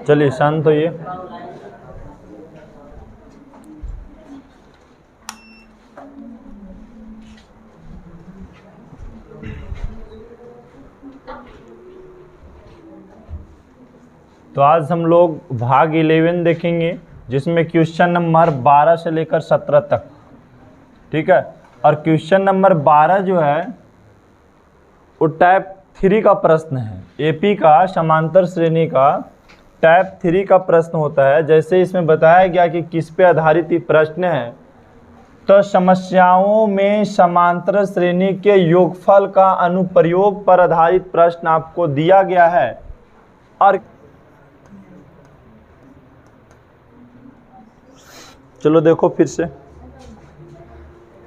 चलिए शांत होइए। तो आज हम लोग भाग 11 देखेंगे, जिसमें क्वेश्चन नंबर 12 से लेकर 17 तक, ठीक है। और क्वेश्चन नंबर 12 जो है वो टाइप 3 का प्रश्न है। एपी का समांतर श्रेणी का टाइप 3 का प्रश्न होता है। जैसे इसमें बताया गया कि किस पे आधारित ये प्रश्न है, तो समस्याओं में समांतर श्रेणी के योगफल का अनुप्रयोग पर आधारित प्रश्न आपको दिया गया है। और चलो देखो फिर से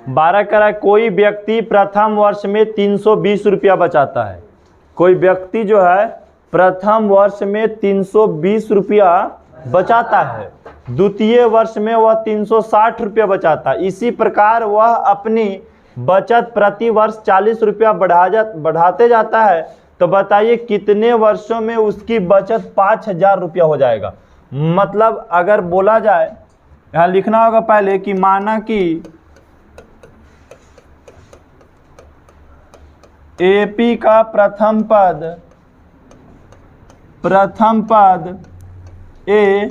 12 करा, कोई व्यक्ति प्रथम वर्ष में 320 रुपया बचाता है। कोई व्यक्ति जो है प्रथम वर्ष में 320 रुपया बचाता है, द्वितीय वर्ष में वह 360 रुपया बचाता है। इसी प्रकार वह अपनी बचत प्रति वर्ष 40 रुपया बढ़ाते जाता है। तो बताइए कितने वर्षों में उसकी बचत 5000 रुपया हो जाएगा। मतलब अगर बोला जाए, यहाँ लिखना होगा पहले कि माना कि एपी का प्रथम पद ए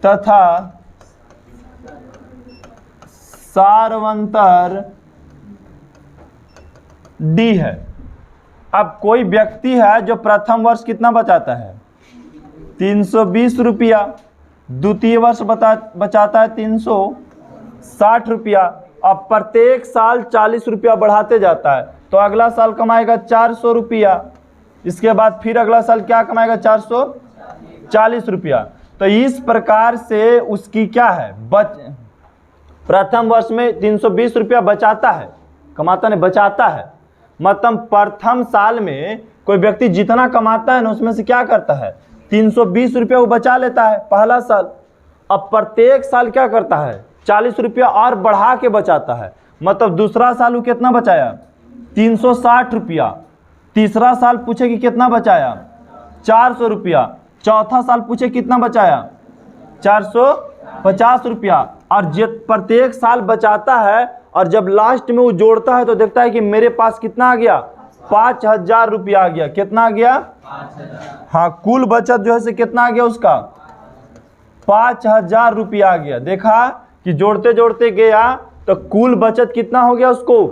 तथा सारवंतर डी है। अब कोई व्यक्ति है जो प्रथम वर्ष कितना बचाता है 320 रुपया, द्वितीय वर्ष बचाता है 360 रुपया। अब प्रत्येक साल 40 रुपया बढ़ाते जाता है, तो अगला साल कमाएगा 400 रुपया। इसके बाद फिर अगला साल क्या कमाएगा 440 रुपया। तो इस प्रकार से उसकी क्या है प्रथम वर्ष में 320 रुपया बचाता है, कमाता नहीं बचाता है। मतलब प्रथम साल में कोई व्यक्ति जितना कमाता है ना, उसमें से क्या करता है 320 रुपया वो बचा लेता है पहला साल। अब प्रत्येक साल क्या करता है 40 रुपया और बढ़ा के बचाता है। मतलब दूसरा साल वो कितना बचाया 360 रुपया, तीसरा साल पूछे कि कितना बचाया 400 रुपया, चौथा साल पूछे कितना बचाया 450 रुपया। और जब प्रत्येक साल बचाता है और जब लास्ट में वो जोड़ता है तो देखता है कि मेरे पास कितना आ गया 5000 रुपया आ गया। कितना आ गया 5000। हाँ, कुल बचत जो है से कितना आ गया उसका 5000 रुपया आ गया। देखा कि जोड़ते जोड़ते गया तो कुल बचत कितना हो गया उसको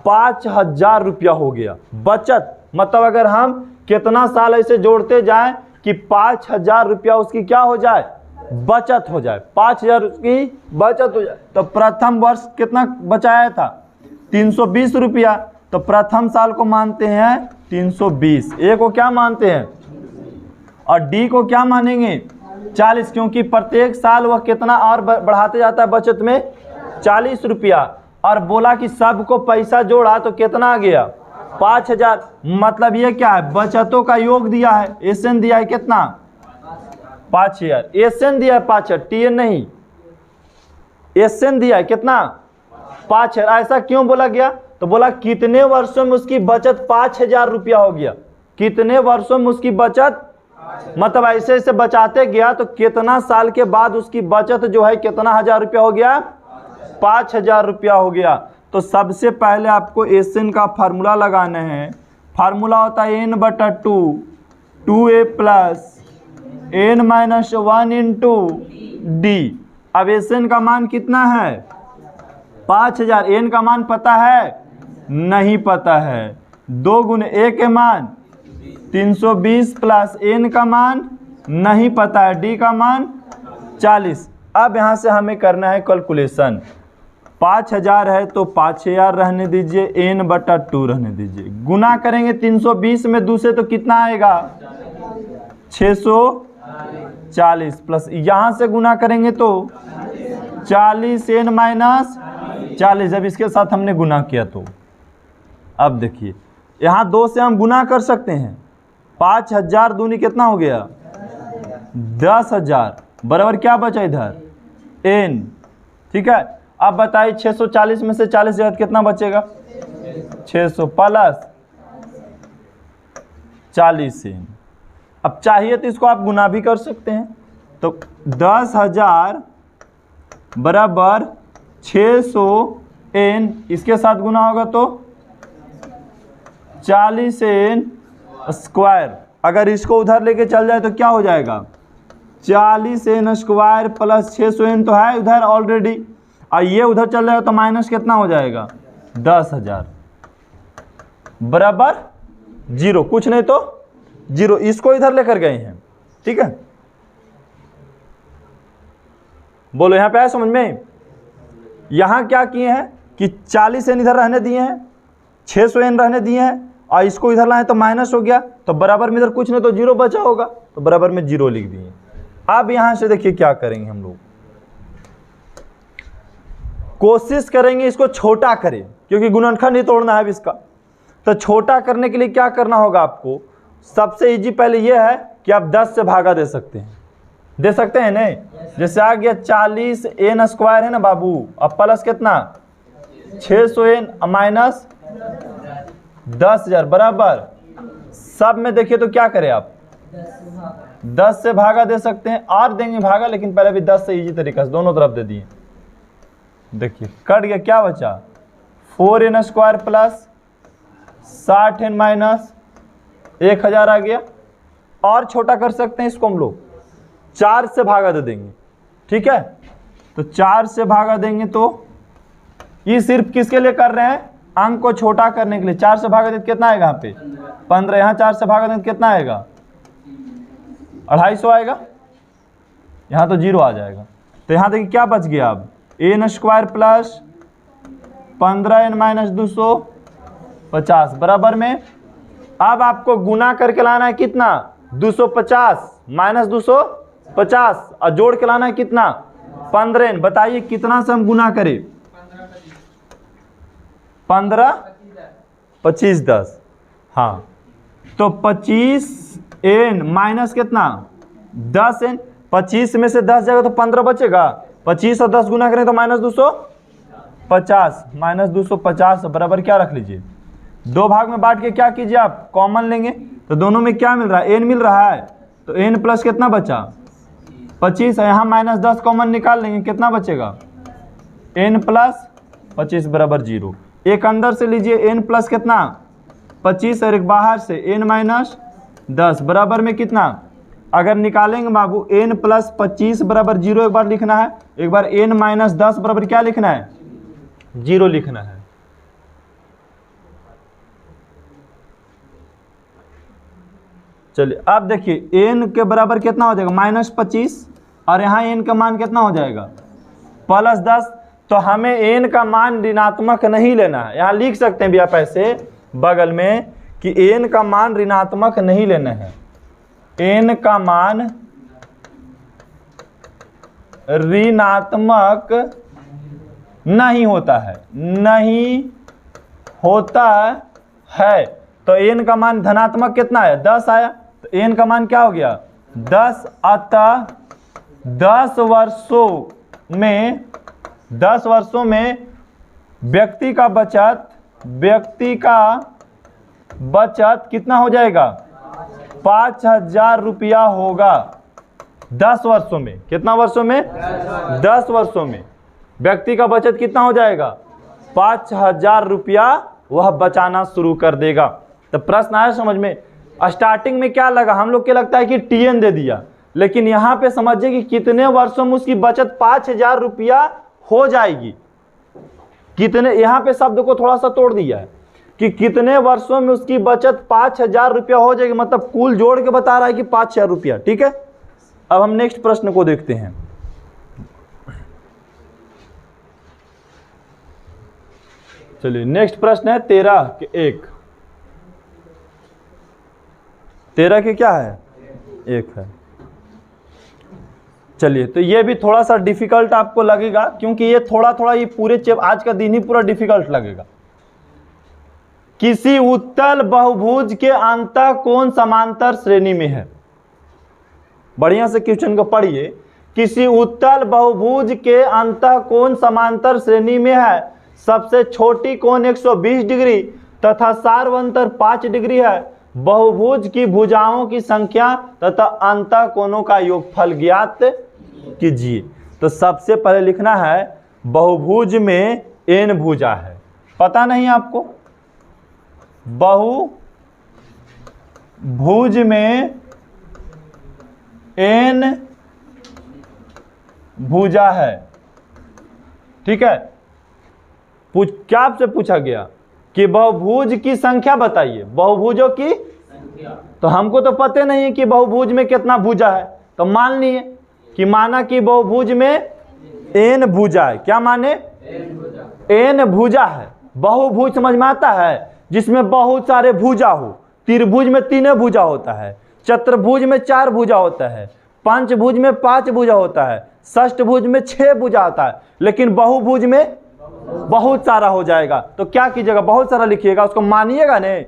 5000 रुपया हो गया बचत। मतलब अगर हम कितना साल ऐसे जोड़ते जाएं कि 5000 रुपया उसकी क्या हो जाए बचत हो जाए, 5000 उसकी बचत हो जाए। तो प्रथम वर्ष कितना बचाया था 320 रुपया, तो प्रथम साल को मानते हैं 320, ए को क्या मानते हैं और डी को क्या मानेंगे 40, क्योंकि प्रत्येक साल वह कितना और बढ़ाते जाता है बचत में 40 रुपया। और बोला कि सबको पैसा जोड़ा तो कितना आ गया 5000। मतलब ये क्या है बचतों का योग दिया है, एसएन दिया है कितना 5000, एसएन दिया है 5000, टीएन नहीं, एसएन दिया है कितना 5000। ऐसा क्यों बोला गया, तो बोला कितने वर्षों में उसकी बचत 5000 रुपया हो गया, कितने वर्षों में उसकी बचत। मतलब ऐसे ऐसे बचाते गया तो कितना साल के बाद उसकी बचत जो है कितना हजार रुपया हो गया 5000 रुपया हो गया। तो सबसे पहले आपको एसएन का फार्मूला लगाना है। फार्मूला होता है n/2, 2a plus n-1 into D. अब एसएन का मान कितना है 5000, एन का मान पता है नहीं पता है, 2 गुने ए के मान 320 प्लस एन का मान नहीं पता है, डी का मान 40। अब यहाँ से हमें करना है कैलकुलेशन। 5000 है तो 5000 रहने दीजिए, n/2 रहने दीजिए। गुना करेंगे 320 में 2 से तो कितना आएगा 640 प्लस यहाँ से गुना करेंगे तो 40 n-40। जब इसके साथ हमने गुना किया तो अब देखिए यहाँ 2 से हम गुना कर सकते हैं। 5000 दूनी कितना हो गया 10,000 बराबर क्या बचा इधर n, ठीक है। अब बताइए 640 में से 40 जगह कितना बचेगा 600 प्लस 40 n, अब चाहिए तो इसको आप गुना भी कर सकते हैं, तो 10,000 बराबर 600 n, इसके साथ गुना होगा तो 40 n स्क्वायर। अगर इसको उधर लेके चल जाए तो क्या हो जाएगा, 40 n स्क्वायर प्लस 600 n तो है उधर ऑलरेडी, और ये उधर चल जाएगा तो माइनस कितना हो जाएगा 10,000 बराबर 0, कुछ नहीं तो 0, इसको इधर लेकर गए हैं। ठीक है, बोलो यहां पे आया समझ में। यहां क्या किए हैं कि 40 n इधर रहने दिए हैं, 600 n रहने दिए हैं, और इसको इधर लाए तो माइनस हो गया, तो बराबर में इधर कुछ नहीं तो 0 बचा होगा, तो बराबर में 0 लिख दिए। अब यहां से देखिए क्या करेंगे हम लोग, कोशिश करेंगे इसको छोटा करें, क्योंकि गुणनखंड ही तोड़ना है इसका। तो छोटा करने के लिए क्या करना होगा आपको, सबसे इजी पहले यह है कि आप 10 से भागा दे सकते हैं, दे सकते हैं नहीं। जैसे आ गया 40 n स्क्वायर है ना बाबू, अब प्लस कितना 600 n माइनस 10,000 बराबर, सब में देखिए तो क्या करें आप 10 से भागा दे सकते हैं, और देंगे भागा, लेकिन पहले भी 10 से इजी तरीका से दोनों तरफ दे दिए। देखिए कट गया, क्या बचा 4n square plus 60n minus 1000 आ गया। और छोटा कर सकते हैं इसको हम लोग, 4 से भागा दे देंगे। ठीक है, तो 4 से भागा देंगे तो ये सिर्फ किसके लिए कर रहे हैं, अंक को छोटा करने के लिए। 4 से भागा देते कितना आएगा यहाँ पे 15, यहाँ 4 से भागा देते कितना आएगा 250 आएगा, यहाँ तो 0 आ जाएगा। तो यहाँ देखिए क्या बच गया, अब n square plus 15n minus 250 बराबर में, अब आपको गुना करके लाना है कितना 250 माइनस 250, और जोड़ के लाना है कितना 15n। बताइए कितना से हम गुना करें, 15 25 10, हाँ तो 25n माइनस कितना 10n, 25 में से 10 जाएगा तो 15 बचेगा, 25 और 10 गुना करें तो माइनस 250, माइनस 250 बराबर क्या रख लीजिए, दो भाग में बांट के क्या कीजिए आप कॉमन लेंगे, तो दोनों में क्या मिल रहा है n मिल रहा है, तो n प्लस कितना बचा 25 है, यहाँ माइनस 10 कॉमन निकाल लेंगे, कितना बचेगा n प्लस 25 बराबर 0। एक अंदर से लीजिए n प्लस कितना 25 और एक बाहर से n माइनस 10 बराबर में कितना, अगर निकालेंगे बाबू n प्लस 25 बराबर 0 एक बार लिखना है, एक बार n माइनस 10 बराबर क्या लिखना है 0 लिखना है। चलिए अब देखिए n के बराबर कितना हो जाएगा माइनस 25, और यहाँ n का मान कितना हो जाएगा प्लस 10। तो हमें n का मान ऋणात्मक नहीं लेना है, यहाँ लिख सकते हैं भी आप ऐसे बगल में कि n का मान ऋणात्मक नहीं लेना है, n का मान ऋणात्मक नहीं होता है, नहीं होता है। तो n का मान धनात्मक कितना है 10 आया, तो n का मान क्या हो गया 10, अतः 10 वर्षों में व्यक्ति का बचत कितना हो जाएगा 5,000 रुपया होगा। 10 वर्षों में, कितना वर्षों में 10 वर्षों में व्यक्ति का बचत कितना हो जाएगा 5,000 रुपया वह बचाना शुरू कर देगा। तो प्रश्न आया समझ में, स्टार्टिंग में क्या लगा हम लोग के लगता है कि TN दे दिया, लेकिन यहाँ पे समझिए कि कितने वर्षों में उसकी बचत 5,000 रुपया हो जाएगी। कितने, यहाँ पे शब्द को थोड़ा सा तोड़ दिया है कि कितने वर्षों में उसकी बचत 5,000 रुपया हो जाएगी, मतलब कुल जोड़ के बता रहा है कि 5,000 रुपया। ठीक है, अब हम नेक्स्ट प्रश्न को देखते हैं। चलिए नेक्स्ट प्रश्न है 13 के 1। 13 के क्या है 1 है। चलिए तो ये भी थोड़ा सा डिफिकल्ट आपको लगेगा, क्योंकि ये थोड़ा ये पूरे आज का दिन ही पूरा डिफिकल्ट लगेगा। किसी उत्तल बहुभुज के अंतःकोण समांतर श्रेणी में है। बढ़िया से क्वेश्चन को पढ़िए। किसी उत्तल बहुभुज के अंतःकोण समांतर श्रेणी में है, सबसे छोटी कोण 120 डिग्री तथा सार्वंतर 5 डिग्री है, बहुभुज की भुजाओं की संख्या तथा अंतः कोणों का योगफल ज्ञात कीजिए। तो सबसे पहले लिखना है बहुभुज में n भुजा है, पता नहीं आपको? बहुभुज में n भुजा है, ठीक है। क्या आपसे पूछा गया कि बहुभुज की संख्या बताइए, बहुभुजों की संख्या। तो हमको तो पता नहीं है कि बहुभुज में कितना भुजा है, तो मान लिए कि माना कि बहुभुज में n भुजा है। क्या माने? n भुजा है। बहुभुज समझ में आता है जिसमें बहुत सारे भुजा हो। त्रिभुज में 3 भुजा होता है, चतुर्भुज में 4 भुजा होता है, पंचभुज में 5 भुजा होता है, षष्ठभुज में 6 भुजा होता है, लेकिन बहुभुज में बहुत सारा हो जाएगा। तो क्या कीजिएगा, बहुत सारा लिखिएगा, उसको मानिएगा नहीं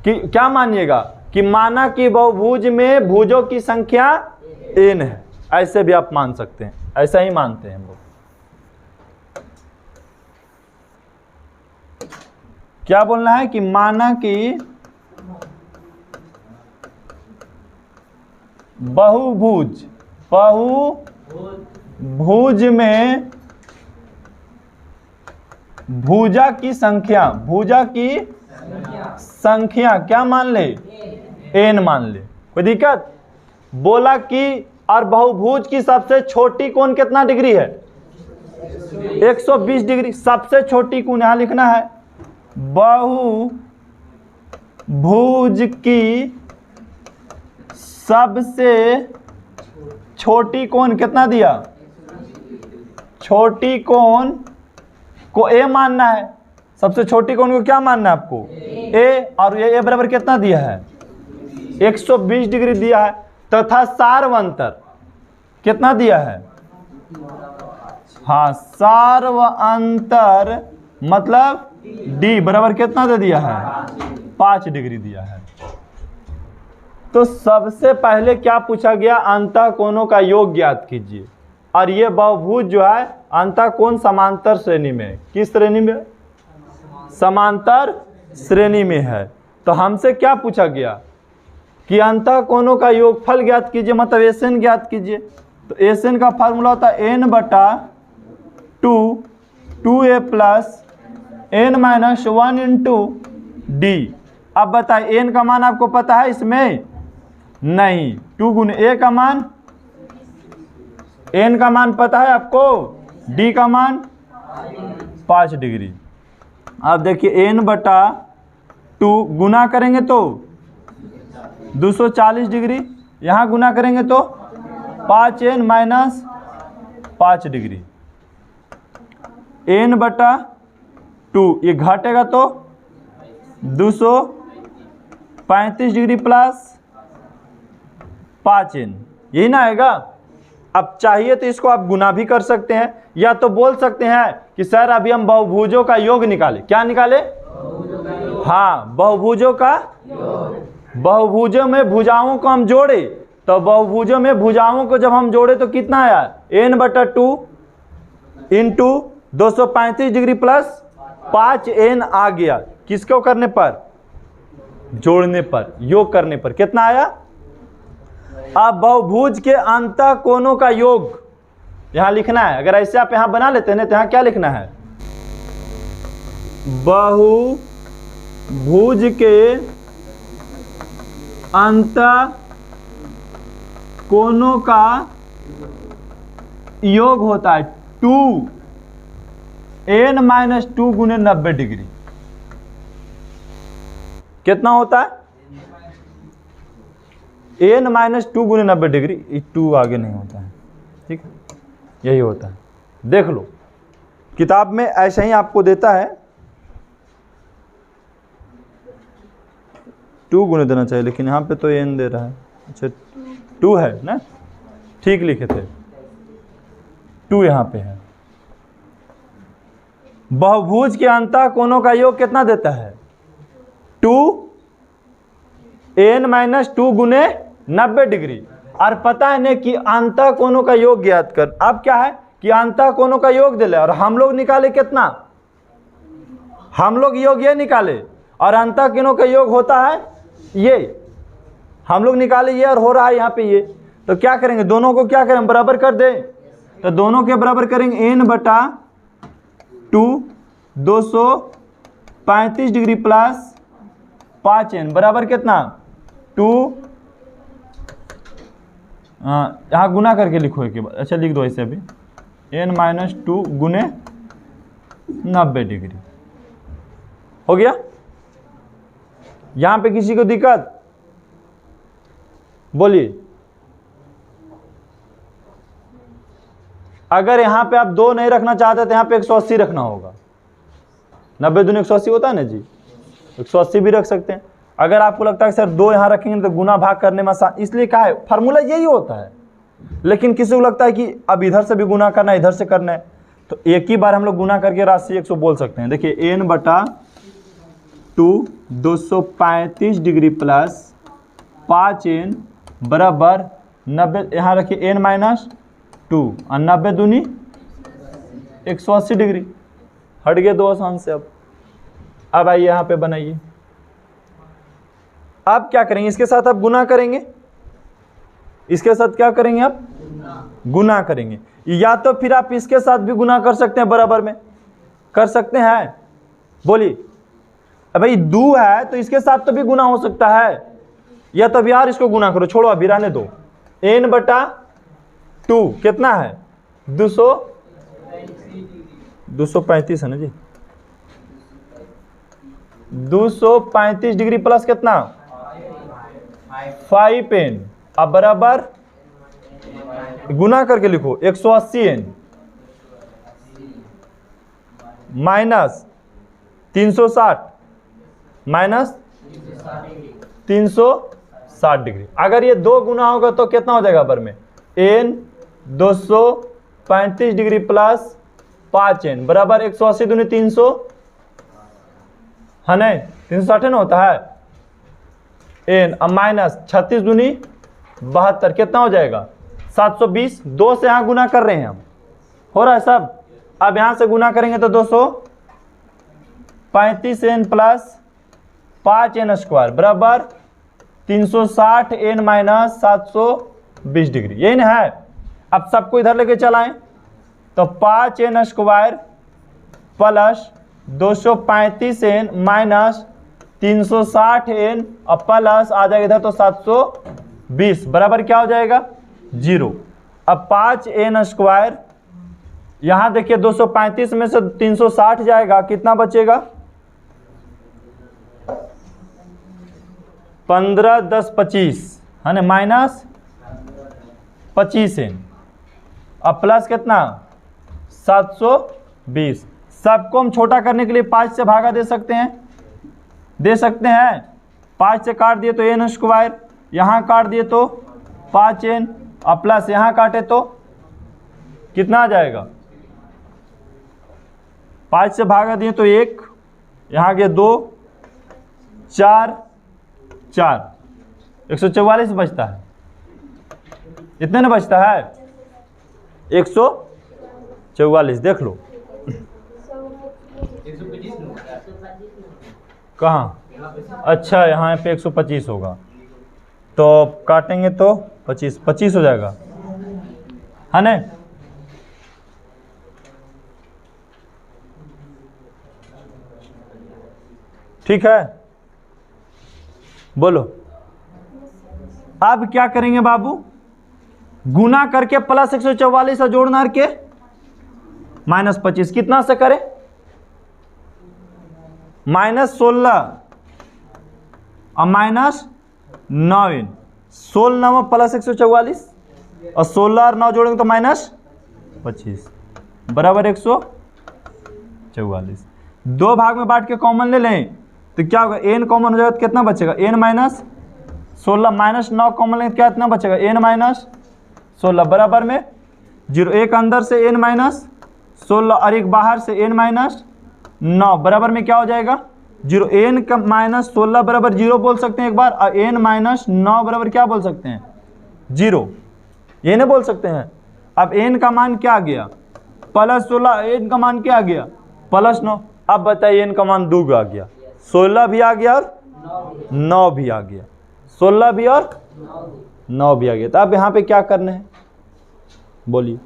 कि क्या मानिएगा कि माना कि बहुभुज में भुजों की संख्या n है। ऐसे भी आप मान सकते हैं, ऐसा ही मानते हैं हम लोग। क्या बोलना है कि माना कि बहुभुज में भुजा की संख्या क्या मान ले? n मान ले। कोई दिक्कत? बोला कि और बहुभुज की सबसे छोटी कोण कितना डिग्री है? 120 डिग्री। सबसे छोटी कोण यहां लिखना है। बहुभुज की सबसे छोटी कोण कितना दिया? छोटी कोण को a मानना है। सबसे छोटी कोण को क्या मानना है आपको? a। और ये a बराबर कितना दिया है? 120 डिग्री दिया है। तथा सार्वंतर कितना दिया है? हाँ, सार्वंतर मतलब d बराबर कितना दे दिया है? 5 डिग्री दिया है। तो सबसे पहले क्या पूछा गया? अंतः कोणों का योग ज्ञात कीजिए। और ये बहुभुज जो है अंतः कोण समांतर श्रेणी में। किस श्रेणी में? समांतर श्रेणी में है। तो हमसे क्या पूछा गया कि अंतः कोणों का योगफल ज्ञात कीजिए, मतलब एसएन ज्ञात कीजिए। तो एसएन का फार्मूला होता है n/2 2a plus n - 1 into D. अब बताइए n का मान आपको पता है इसमें? नहीं। 2 गुने a का मान, n का मान पता है आपको, d का मान 5 डिग्री। अब देखिए n/2 गुना करेंगे तो 240 डिग्री, यहाँ गुना करेंगे तो 5n - 5 डिग्री। n/2 ये घटेगा तो 235 डिग्री प्लस 5n, यही ना आएगा। अब चाहिए तो इसको आप गुना भी कर सकते हैं, या तो बोल सकते हैं कि सर अभी हम बहुभुजों का योग निकाले। क्या निकाले? हाँ, बहुभुजों का बहुभुजों में भुजाओं को हम जोड़े, तो बहुभुजों में भुजाओं को जब हम जोड़े तो कितना आया? n/2 into 235 degree plus 5n आ गया। किसको करने पर? जोड़ने पर, योग करने पर कितना आया? अब बहुभुज के अंतः कोणों का योग यहां लिखना है। अगर ऐसे आप यहां बना लेते हैं ना, तो यहां क्या लिखना है? बहुभुज के अंतः कोणों का योग होता है 2n - 2 गुने 90 डिग्री। कितना होता है? n - 2 गुने 90 डिग्री। 2 आगे नहीं होता है, ठीक है, यही होता है। देख लो किताब में ऐसा ही आपको देता है, 2 गुने देना चाहिए, लेकिन यहाँ पे तो n दे रहा है। अच्छा 2 है ना, ठीक लिखे थे, 2 यहाँ पे है। बहुभुज के अंतः कोणों का योग कितना देता है? 2n - 2 गुने 90 डिग्री। और पता है ना कि अंतः कोणों का योग ज्ञात कर। अब क्या है कि अंतः कोणों का योग दे ले, और हम लोग निकाले कितना? हम लोग योग ये निकाले, और अंतः कोणों का योग होता है ये हम लोग निकाले ये और हो रहा है यहाँ पे ये, तो क्या करेंगे, दोनों को क्या करें, बराबर कर दें। तो दोनों के बराबर करेंगे n बटा 2 235 डिग्री प्लस 5n बराबर कितना 2, यहाँ गुना करके लिखो एक बार, अच्छा लिख दो ऐसे अभी, n माइनस 2 गुने 90 डिग्री हो गया। यहाँ पे किसी को दिक्कत बोलिए। अगर यहाँ पे आप 2 नहीं रखना चाहते तो यहाँ पे 180 रखना होगा। 90 दूनी 180 होता है ना जी, 180 भी रख सकते हैं। अगर आपको लगता है सर 2 यहाँ रखेंगे तो गुना भाग करने में आसान, इसलिए कहा है फार्मूला यही होता है। लेकिन किसी को लगता है कि अब इधर से भी गुना करना है, इधर से करना है, तो एक ही बार हम लोग गुना करके राशि 100 बोल सकते हैं। देखिए n बटा 2 235 डिग्री प्लस 5n बराबर 90, यहाँ रखिए n माइनस 2 और 90 दूनी 180 डिग्री, हट गए 2 आसान से। अब आइए यहाँ पे बनाइए। अब क्या करेंगे, इसके साथ अब गुना करेंगे, इसके साथ क्या करेंगे, आप गुना करेंगे, या तो फिर आप इसके साथ भी गुना कर सकते हैं, बराबर में कर सकते हैं। बोलिए भाई 2 है तो इसके साथ तो भी गुना हो सकता है, या तो यार इसको गुना करो, छोड़ो अभी रहने दो। n बटा 2 कितना है 235 है ना जी, 235 डिग्री प्लस कितना 5n, अब बराबर गुना करके लिखो 180n माइनस 360 माइनस 360 डिग्री। अगर ये 2 गुना होगा तो कितना हो जाएगा बर में, n 235 डिग्री प्लस 5n बराबर 180 दूनी 300 है नहीं, 360 ना होता है n, अब माइनस 36 दूनी 72 कितना हो जाएगा 720। 2 से यहाँ गुना कर रहे हैं हम, हो रहा है सब। अब यहाँ से गुना करेंगे तो 235n प्लस 5n स्क्वायर बराबर 360n माइनस 720 डिग्री, यही ना है। अब सबको इधर लेके चलाएं तो 5n square plus 235n minus 360n और प्लस आ जाएगा इधर तो 720 बराबर क्या हो जाएगा 0। अब 5n स्क्वायर, यहाँ देखिए 235 में से 360 जाएगा, कितना बचेगा 15 10 25 है ना, माइनस 25n अब प्लस कितना 720। सबको हम छोटा करने के लिए 5 से भागा दे सकते हैं, 5 से काट दिए तो n स्क्वायर, यहाँ काट दिए तो 5n और प्लस यहाँ काटे तो कितना आ जाएगा, 5 से भागा दिए तो 1, यहाँ गए 2 4 144 बचता है, इतने ना बचता है 144। देख लो कहाँ, अच्छा यहाँ पे 125 होगा तो काटेंगे तो 25 हो जाएगा है ना। ठीक है, बोलो अब क्या करेंगे बाबू, गुना करके प्लस 144 से जोड़ना के माइनस 25 कितना से करें माइनस 16 और माइनस 9n, 16 प्लस 144 और 16 और 9 जोड़ेंगे तो माइनस 25 बराबर 144। 2 भाग में बांट के कॉमन ले लें तो क्या होगा, n कॉमन हो जाएगा तो कितना बचेगा n माइनस 16 माइनस 9 कॉमन लेंगे क्या इतना बचेगा n माइनस 16 बराबर में 0। एक अंदर से n माइनस 16 और एक बाहर से n माइनस 9 बराबर में क्या हो जाएगा 0। n का माइनस 16 बराबर 0 बोल सकते हैं एक बार, और n माइनस 9 बराबर क्या बोल सकते हैं 0, ये नहीं बोल सकते हैं। अब n का मान क्या आ गया प्लस 16, n का मान क्या आ गया प्लस 9। अब बताइए n का मान 2 आ गया, 16 भी आ गया और 9 भी आ गया। 16 भी और 9 भी आ गया। तो अब यहाँ पे क्या करना है बोलिए।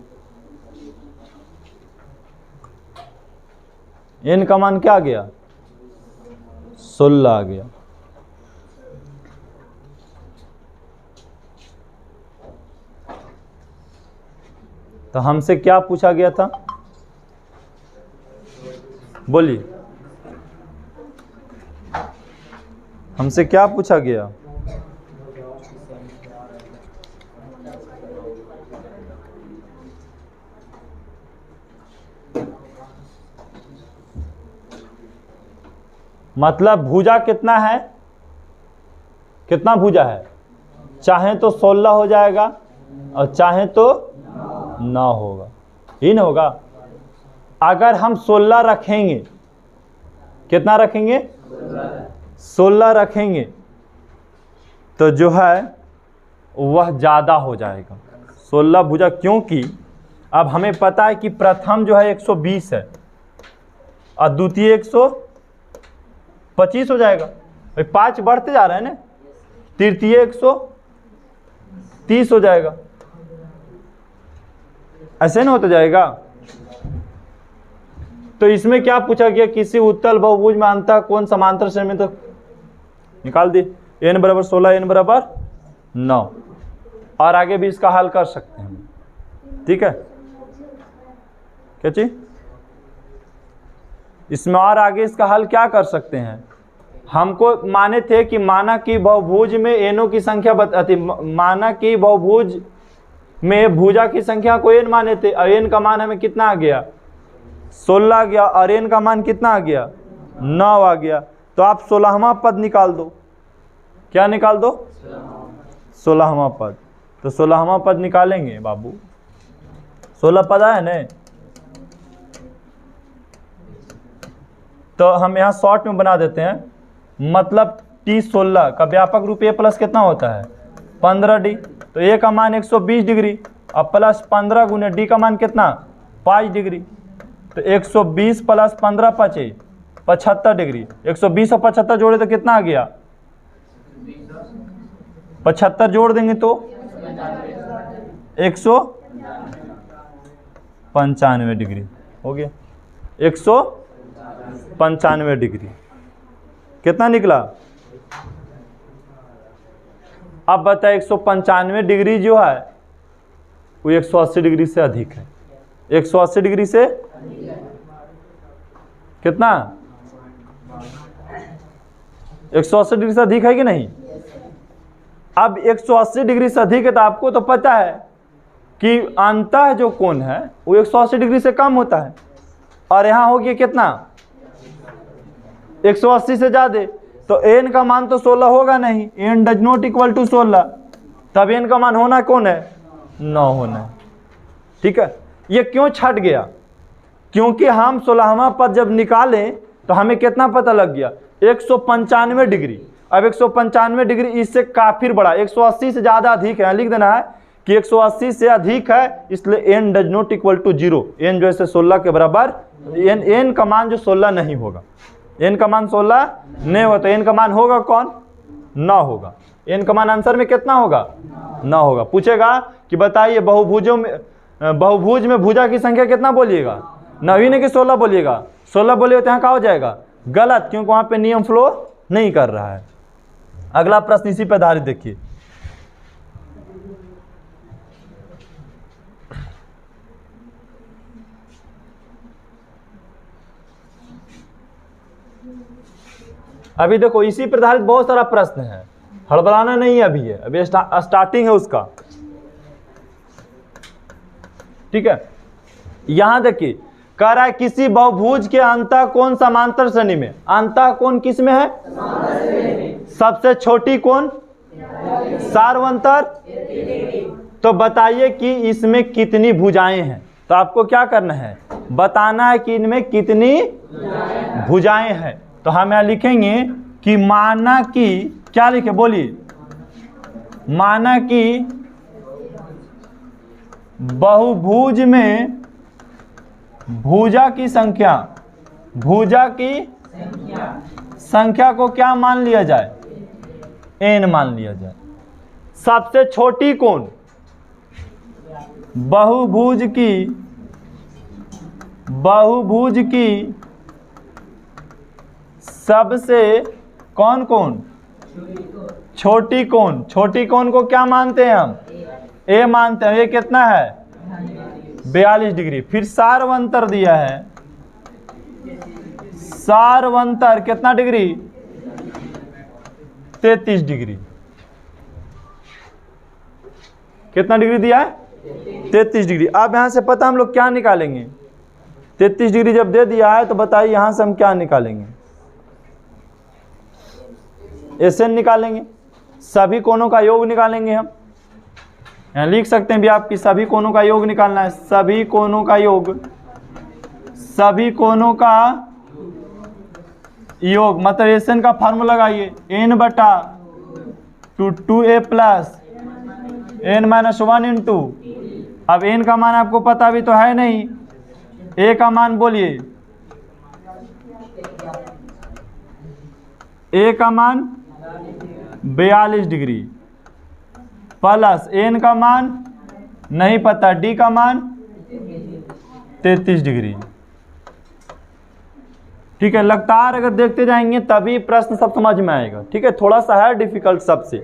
n का मान क्या आ गया 16 आ गया। तो हमसे क्या पूछा गया था बोलिए, हमसे क्या पूछा गया? मतलब भुजा कितना है, कितना भुजा है? चाहे तो 16 हो जाएगा और चाहे तो 9 होगा, ही ना होगा। अगर हम 16 रखेंगे, कितना रखेंगे 16 रखेंगे तो जो है वह ज़्यादा हो जाएगा 16 भुजा, क्योंकि अब हमें पता है कि प्रथम जो है 120 है और द्वितीय 125 हो जाएगा। भाई 5 बढ़ते जा रहे हैं ना, तृतीय 130 हो जाएगा, ऐसे ना होता जाएगा। तो इसमें क्या पूछा गया, किसी उत्तल बहुभुज में अंतः कोण समांतर श्रेणी में, तो निकाल दी n बराबर 16 n बराबर 9, और आगे भी इसका हल कर सकते हैं, ठीक है। क्या चीज इसमें और आगे इसका हल क्या कर सकते हैं? हमको माने थे कि माना कि बहुभुज में एनों की संख्या बताती, माना कि बहुभुज में भुजा की संख्या को n माने थे, और n का मान हमें कितना आ गया 16 आ गया, और n का मान कितना आ गया 9 आ गया। तो आप 16वां पद निकाल दो। क्या निकाल दो 16वां पद। तो 16वां पद निकालेंगे बाबू, 16 पद आया ना, तो हम यहाँ शॉर्ट में बना देते हैं। मतलब T16 का व्यापक रूप a प्लस कितना होता है 15d, तो a का मान 120 डिग्री और प्लस 15 गुने d का मान कितना 5 डिग्री। तो 120 प्लस 15 5 75 डिग्री, 120 और 75 जोड़े तो कितना आ गया 75 जोड़ देंगे तो 195 डिग्री हो गया। 195 डिग्री कितना निकला? अब बताए 195 डिग्री जो है वो 180 डिग्री से अधिक है। 180 डिग्री से कितना 180 डिग्री से अधिक है कि नहीं? अब 180 डिग्री से अधिक है तो आपको तो पता है कि अंतः जो कोण है वो 180 डिग्री से कम होता है, और यहाँ हो गया कितना 180 से ज्यादा। तो n का मान तो 16 होगा नहीं, n does not equal to 16, तब n का मान होना कौन है 9 होना है, ठीक है। ये क्यों छट गया? क्योंकि हम 16वां पद जब निकालें तो हमें कितना पता लग गया 195 डिग्री। अब 195 डिग्री इससे काफी बड़ा, 180 से ज्यादा अधिक है, लिख देना है कि 180 से अधिक है, इसलिए n does not equal to 0, n जो है 16 के बराबर, n का मान जो 16 नहीं होगा, n का मान 16 नहीं होता, n का मान होगा कौन 9 होगा। n का मान आंसर में कितना होगा 9 होगा। पूछेगा कि बताइए बहुभुज में भुजा की संख्या कितना बोलिएगा 9 ही नहीं कि 16 बोलिएगा, 16 बोलिएगा तो यहाँ क्या हो जाएगा गलत, क्योंकि वहां पे नियम फ्लो नहीं कर रहा है। अगला प्रश्न इसी पर आधारित देखिए, अभी देखो इसी पर आधारित बहुत सारा प्रश्न है, हड़बड़ाना नहीं है, अभी स्टार्टिंग है उसका, ठीक है। यहां देखिए कह रहा है किसी बहुभुज के अंतः कोण समांतर श्रेणी में, अंतः कोण किस में है सबसे छोटी कोण सार्वंतर, तो बताइए कि इसमें कितनी भुजाएं हैं। तो आपको क्या करना है बताना है कि इनमें कितनी भुजाएं हैं। तो हम यहाँ लिखेंगे कि माना कि, क्या लिखे बोलिए, माना कि बहुभुज में भुजा की संख्या को क्या मान लिया जाए n मान लिया जाए। सबसे छोटी कोण बहुभुज की सबसे कौन कोण छोटी कोण को क्या मानते हैं हम a मानते हैं। ये कितना है 42 डिग्री। फिर सार्वंतर दिया है, सार्वंतर कितना डिग्री 33 डिग्री। कितना डिग्री दिया है 33 डिग्री। अब यहां से पता हम लोग क्या निकालेंगे, 33 डिग्री जब दे दिया है तो बताइए यहां से हम क्या निकालेंगे, SN निकालेंगे, सभी कोणों का योग निकालेंगे। हम यहाँ लिख सकते हैं भी आपकी सभी कोणों का योग निकालना है, सभी कोणों का योग, सभी कोणों का योग मतलब SN का फार्मूला लगाइए n बटा 2a plus n minus 1 into, अब n का मान आपको पता भी तो है नहीं, a का मान बोलिए, a का मान 42 डिग्री प्लस n का मान नहीं पता, d का मान 33 डिग्री। ठीक है, लगातार अगर देखते जाएंगे तभी प्रश्न सब समझ में आएगा। ठीक है, थोड़ा सा है डिफिकल्ट सबसे।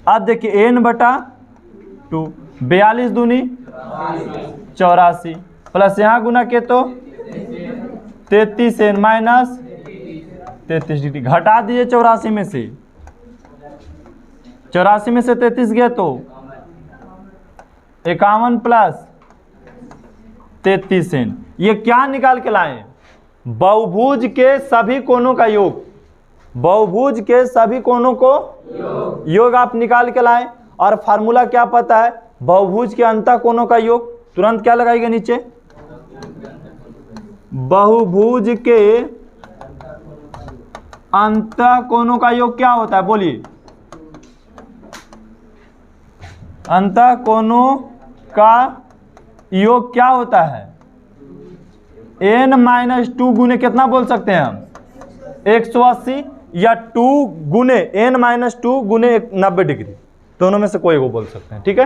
अब देखिए n बटा 2, 42 दूनी 84 प्लस यहाँ गुना के तो 33 n माइनस 33 डिग्री। घटा दीजिए 84 में से, 84 में से 33 गया तो 51 प्लस 33 n। ये क्या निकाल के लाए, बहुभुज के सभी कोणों का योग, बहुभुज के सभी कोणों को योग आप निकाल के लाए। और फार्मूला क्या पता है, बहुभुज के अंतः कोणों का योग, तुरंत क्या लगाएगा नीचे, बहुभुज के अंतः कोणों का योग क्या होता है बोलिए, अंतः कोणों का योग क्या होता है, n माइनस 2 गुने कितना बोल सकते हैं हम 180, या 2 गुने n माइनस 2 गुने 90 डिग्री, दोनों में से कोई वो बोल सकते हैं। ठीक है,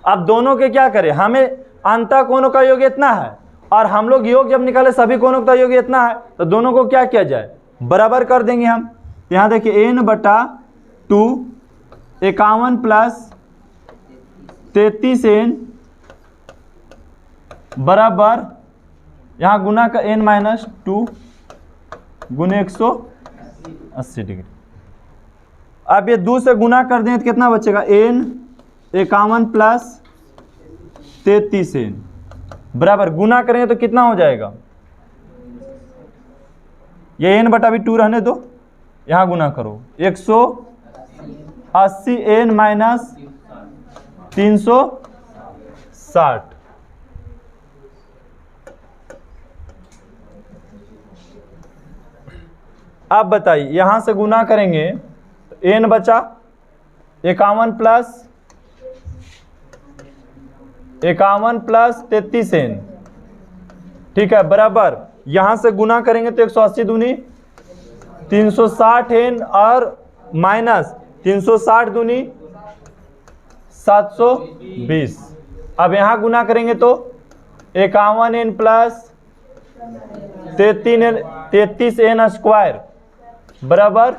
अब दोनों के क्या करें, हमें अंतः कोणों का योग इतना है और हम लोग योग जब निकाले सभी कोणों का योग इतना है, तो दोनों को क्या किया जाए, बराबर कर देंगे हम। यहाँ देखिए n बटा 2 51 प्लस 33 n बराबर यहाँ गुना का n माइनस 2 गुने 180 डिग्री। अब ये 2 से गुना कर दें तो कितना बचेगा, n 51 प्लस 33 n बराबर गुना करेंगे तो कितना हो जाएगा, ये n बटा भी 2 रहने दो, यहाँ गुना करो 180 n माइनस 360। अब बताइए यहां से गुना करेंगे तो n बचा 51 प्लस 33 n। ठीक है, बराबर यहां से गुना करेंगे तो 180 दूनी 360 n और माइनस 360 दूनी 720। अब यहां गुना करेंगे तो 51 n प्लस 33 n स्क्वायर बराबर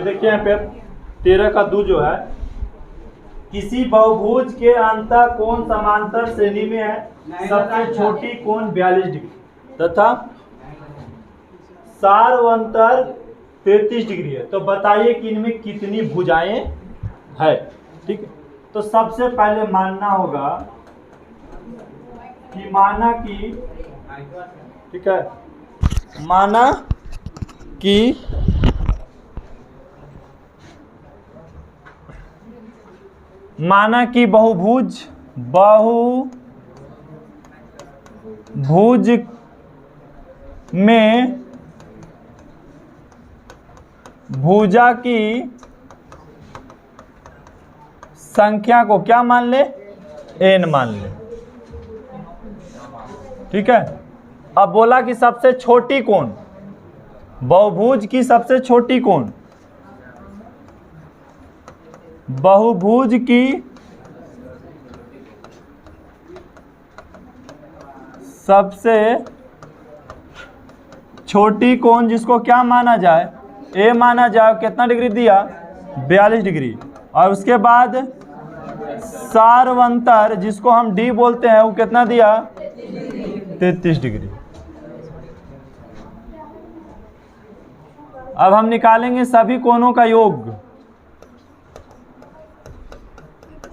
देखिए यहाँ पे 13 का 2 जो है, किसी बहुभुज के अंतः कोण समांतर श्रेणी में है, सबसे छोटी कोण 42 डिग्री तथा सार्वंतर 33 डिग्री है। तो बताइए कि इनमें कितनी भुजाएं है। ठीक है, तो सबसे पहले मानना होगा कि माना कि, ठीक है, माना कि बहुभुज में भुजा की संख्या को क्या मान ले, n मान ले। ठीक है, अब बोला कि सबसे छोटी कोण, बहुभुज की सबसे छोटी कोण, बहुभुज की सबसे छोटी कोण जिसको क्या माना जाए, ए माना जाए, कितना डिग्री दिया, 42 डिग्री। और उसके बाद सार्वंतर जिसको हम डी बोलते हैं, वो कितना दिया, 33 डिग्री। अब हम निकालेंगे सभी कोणों का योग,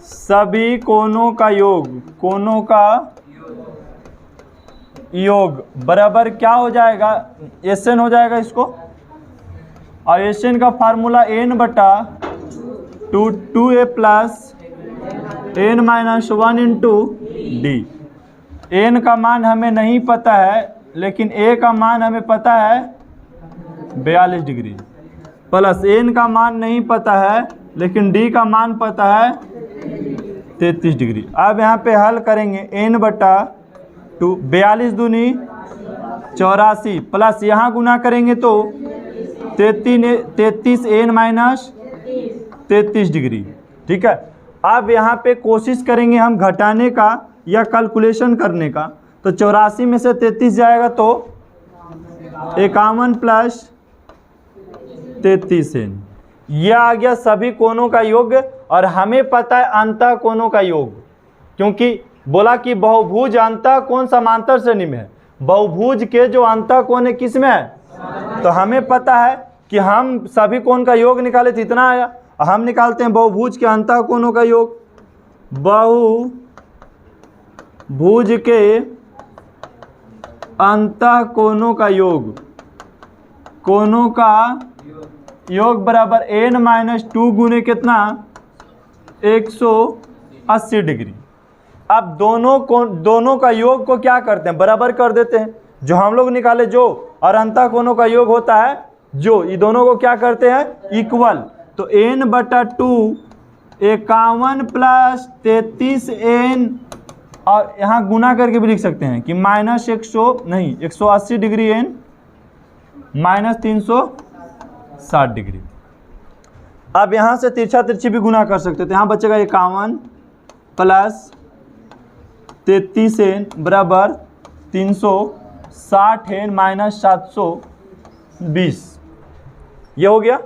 सभी कोणों का योग, कोणों का योग बराबर क्या हो जाएगा, एसएन हो जाएगा इसको। और एसएन का फार्मूला n बटा 2a plus n minus 1 into D. n का मान हमें नहीं पता है, लेकिन a का मान हमें पता है 42 डिग्री, प्लस n का मान नहीं पता है, लेकिन d का मान पता है 33 डिग्री। अब यहाँ पे हल करेंगे, n बटा 2, 42 दूनी 84, प्लस यहाँ गुना करेंगे तो 33 n माइनस 33 डिग्री। ठीक है, अब यहाँ पे कोशिश करेंगे हम घटाने का या कैलकुलेशन करने का। तो 84 में से 33 जाएगा तो 51 प्लस 33 n, यह आ गया सभी कोणों का योग। और हमें पता है अंतः कोणों का योग, क्योंकि बोला कि बहुभुज अंतः कोण समांतर श्रेणी में है। बहुभुज के जो अंतः कोण है किस में है, तो हमें पता है कि हम सभी कोण का योग निकाले तो इतना आया। हम निकालते हैं बहुभुज के अंतः कोणों का योग। बहुभुज के अंतः कोणों का योग, कोणों का योग बराबर n माइनस 2 गुने कितना, 180 डिग्री। अब दोनों का योग को क्या करते हैं, बराबर कर देते हैं। जो हम लोग निकाले जो, और अंतः कोणों का योग होता है जो, ये दोनों को क्या करते हैं, इक्वल। तो n बटा 2 51 प्लस 33 n, और यहाँ गुना करके भी लिख सकते हैं कि minus 180 degree n minus 360 degree. अब यहाँ से तिरछा तिरछी भी गुना कर सकते थे। यहाँ बचेगा 51 प्लस 33 n बराबर 360 n माइनस 720, ये हो गया।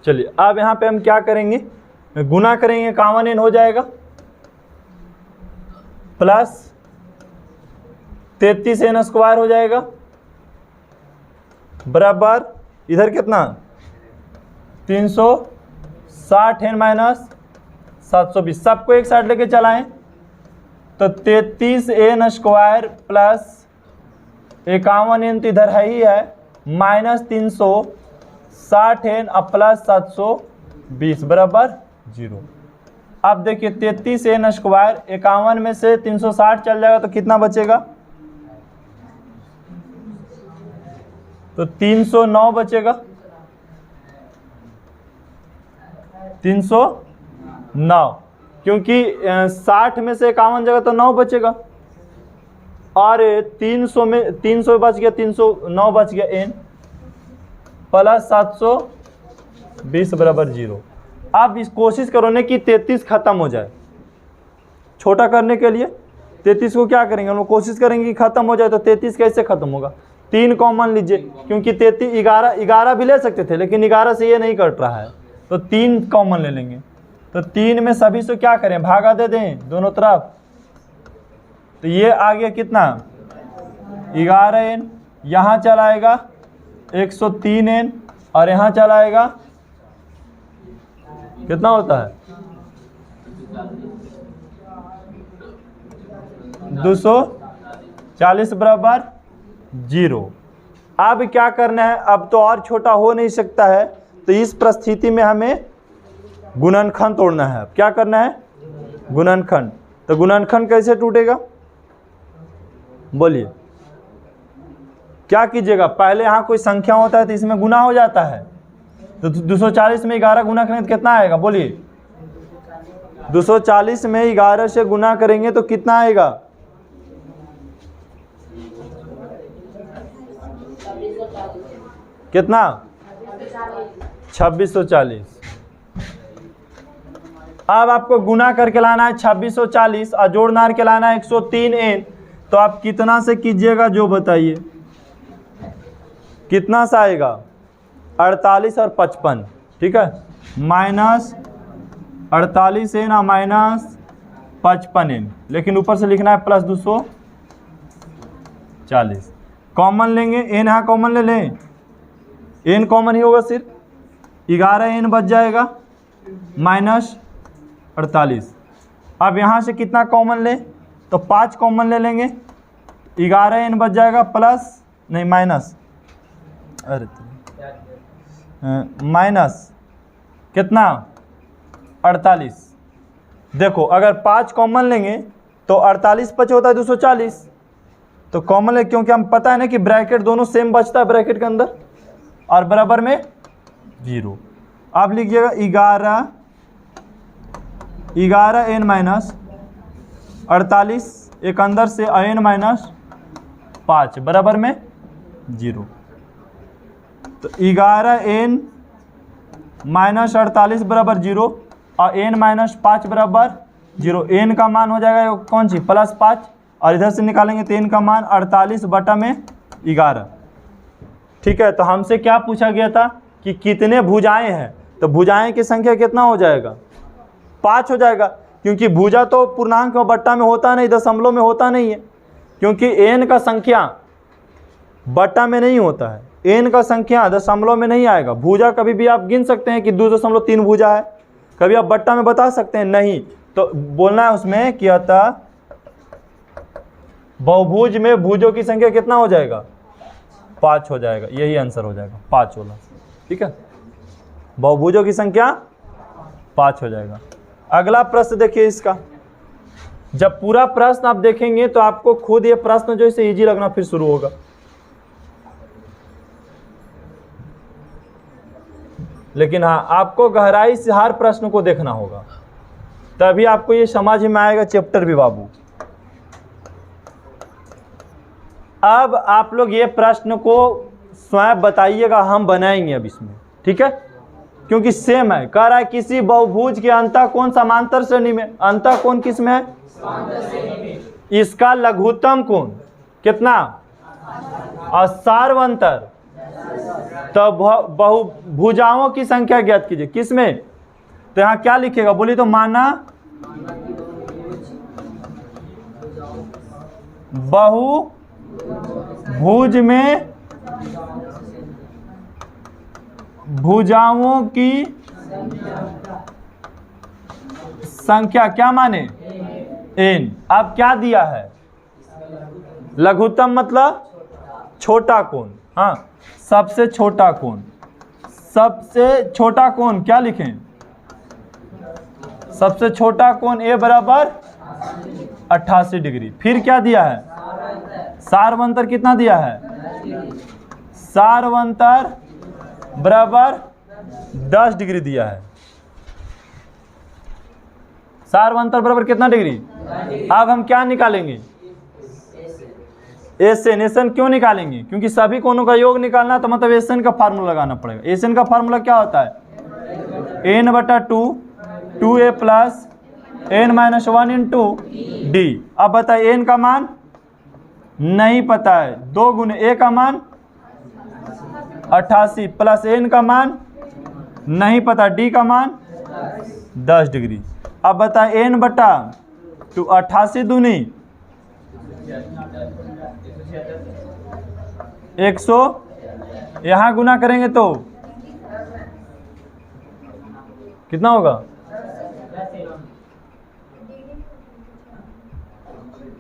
चलिए अब यहाँ पे हम क्या करेंगे, गुना करेंगे, 51 n हो जाएगा प्लस 33 n स्क्वायर हो जाएगा बराबर इधर कितना 360 n माइनस 720। सबको एक साइड लेके चलाएं तो 33 n स्क्वायर प्लस 51 n तो इधर है ही है, माइनस 360 n अब प्लस 720 बराबर 0। अब देखिए 33 n स्क्वायर 51 में से 360 चल जाएगा तो कितना बचेगा, तो 309 बचेगा, 309, क्योंकि 60 में से 51 जगह तो 9 बचेगा, और 300 में 300 बच गया, 309 बच गया n प्लस 720 बराबर 0। अब इस कोशिश करो ने कि 33 खत्म हो जाए। छोटा करने के लिए 33 को क्या करेंगे, हम लोग कोशिश करेंगे कि खत्म हो जाए। तो 33 कैसे खत्म होगा, 3 कॉमन लीजिए, क्योंकि 33 11 भी ले सकते थे, लेकिन 11 से ये नहीं कट रहा है, तो 3 कॉमन ले लेंगे। तो 3 में सभी से क्या करें, भागा दे दें दोनों तरफ। तो ये आ गया कितना 11n, यहाँ चला आएगा 103n और यहाँ चला आएगा कितना होता है 240 बराबर 0। अब क्या करना है, अब तो और छोटा हो नहीं सकता है, तो इस परिस्थिति में हमें गुणनखंड तोड़ना है। अब क्या करना है, गुणनखंड। तो गुणनखंड कैसे टूटेगा, बोलिए क्या कीजिएगा। पहले यहाँ कोई संख्या होता है तो इसमें गुना हो जाता है, तो 240 में 11 गुना करेंगे तो कितना आएगा, बोलिए 240 में 11 से गुना करेंगे तो कितना आएगा, कितना 2640। अब आपको गुना करके लाना है 2640 और जोड़ मार के लाना है 103n। तो आप कितना से कीजिएगा जो बताइए, कितना सा आएगा 48 और 55, ठीक है, माइनस 48n और माइनस 55n, लेकिन ऊपर से लिखना है प्लस 240। कॉमन लेंगे, n यहाँ कॉमन ले लें, n कॉमन ही होगा, सिर्फ 11n बच जाएगा माइनस 48। अब यहाँ से कितना कॉमन ले, तो 5 कॉमन ले लेंगे, 11n बच जाएगा प्लस नहीं माइनस, अरे माइनस कितना 48। देखो अगर 5 कॉमन लेंगे तो 48 5 होता है 240, तो कॉमन ले, क्योंकि हम पता है ना कि ब्रैकेट दोनों सेम बचता है ब्रैकेट के अंदर और बराबर में 0। आप लिखिएगा 11n माइनस 48, एक अंदर से n माइनस 5 बराबर में 0। तो 11n माइनस 48 बराबर 0 और n माइनस 5 बराबर 0। n का मान हो जाएगा कौन सी, प्लस 5, और इधर से निकालेंगे तो n का मान 48 बटा में 11। ठीक है, तो हमसे क्या पूछा गया था कि कितने भुजाएं हैं, तो भुजाएं की संख्या कितना हो जाएगा, 5 हो जाएगा, क्योंकि भुजा तो पूर्णांक में बट्टा में होता नहीं, दशमलव में होता नहीं है, क्योंकि n का संख्या बट्टा में नहीं होता है, n का संख्या दशमलव में नहीं आएगा। भुजा कभी भी आप गिन सकते हैं कि 2.3 भुजा है, कभी आप बट्टा में बता सकते हैं नहीं, तो बोलना है उसमें कि अतः बहुभुज में भुजों की संख्या कितना हो जाएगा, 5 हो जाएगा, यही आंसर हो जाएगा 5 वाला। ठीक है, बहुभुजों की संख्या 5 हो जाएगा। अगला प्रश्न देखिए, इसका जब पूरा प्रश्न आप देखेंगे तो आपको खुद ये प्रश्न जो इसे इजी लगना फिर शुरू होगा। लेकिन हाँ, आपको गहराई से हर प्रश्न को देखना होगा, तभी आपको ये समझ में आएगा चैप्टर भी बाबू। अब आप लोग ये प्रश्न को स्वयं बताइएगा, हम बनाएंगे अब इसमें, ठीक है, क्योंकि सेम है। कह रहा है किसी बहुभुज के अंतःकोण समांतर श्रेणी में, अंतःकोण किस में है, इसका लघुत्तम कोण कितना और सार्वंतर, तो बहुभुजाओं की संख्या ज्ञात कीजिए किस में। तो यहाँ क्या लिखेगा बोलिए, तो माना बहुभुज में भुजाओं की संख्या क्या माने, n। अब क्या दिया है, लघुत्तम मतलब छोटा कोण, हाँ, सबसे छोटा कोण, सबसे छोटा कोण क्या लिखें, सबसे छोटा कोण a बराबर 88 डिग्री। फिर क्या दिया है, सार्वंतर कितना दिया है, सार्वंतर बराबर 10 डिग्री दिया है। सार्वंतर बराबर कितना डिग्री। अब हम क्या निकालेंगे, एसएन। एसएन क्यों निकालेंगे, क्योंकि सभी कोणों का योग निकालना, तो मतलब एसएन का फार्मूला लगाना पड़ेगा। एसएन का फार्मूला क्या होता है, n बटा 2 2a plus n minus 1 into D. अब बताइए n का मान नहीं पता है, 2 गुने a का मान 88 प्लस n का मान नहीं पता, d का मान 10 डिग्री। अब बताएं n बटा 2 88 दूनी 100, यहाँ गुना करेंगे तो कितना होगा?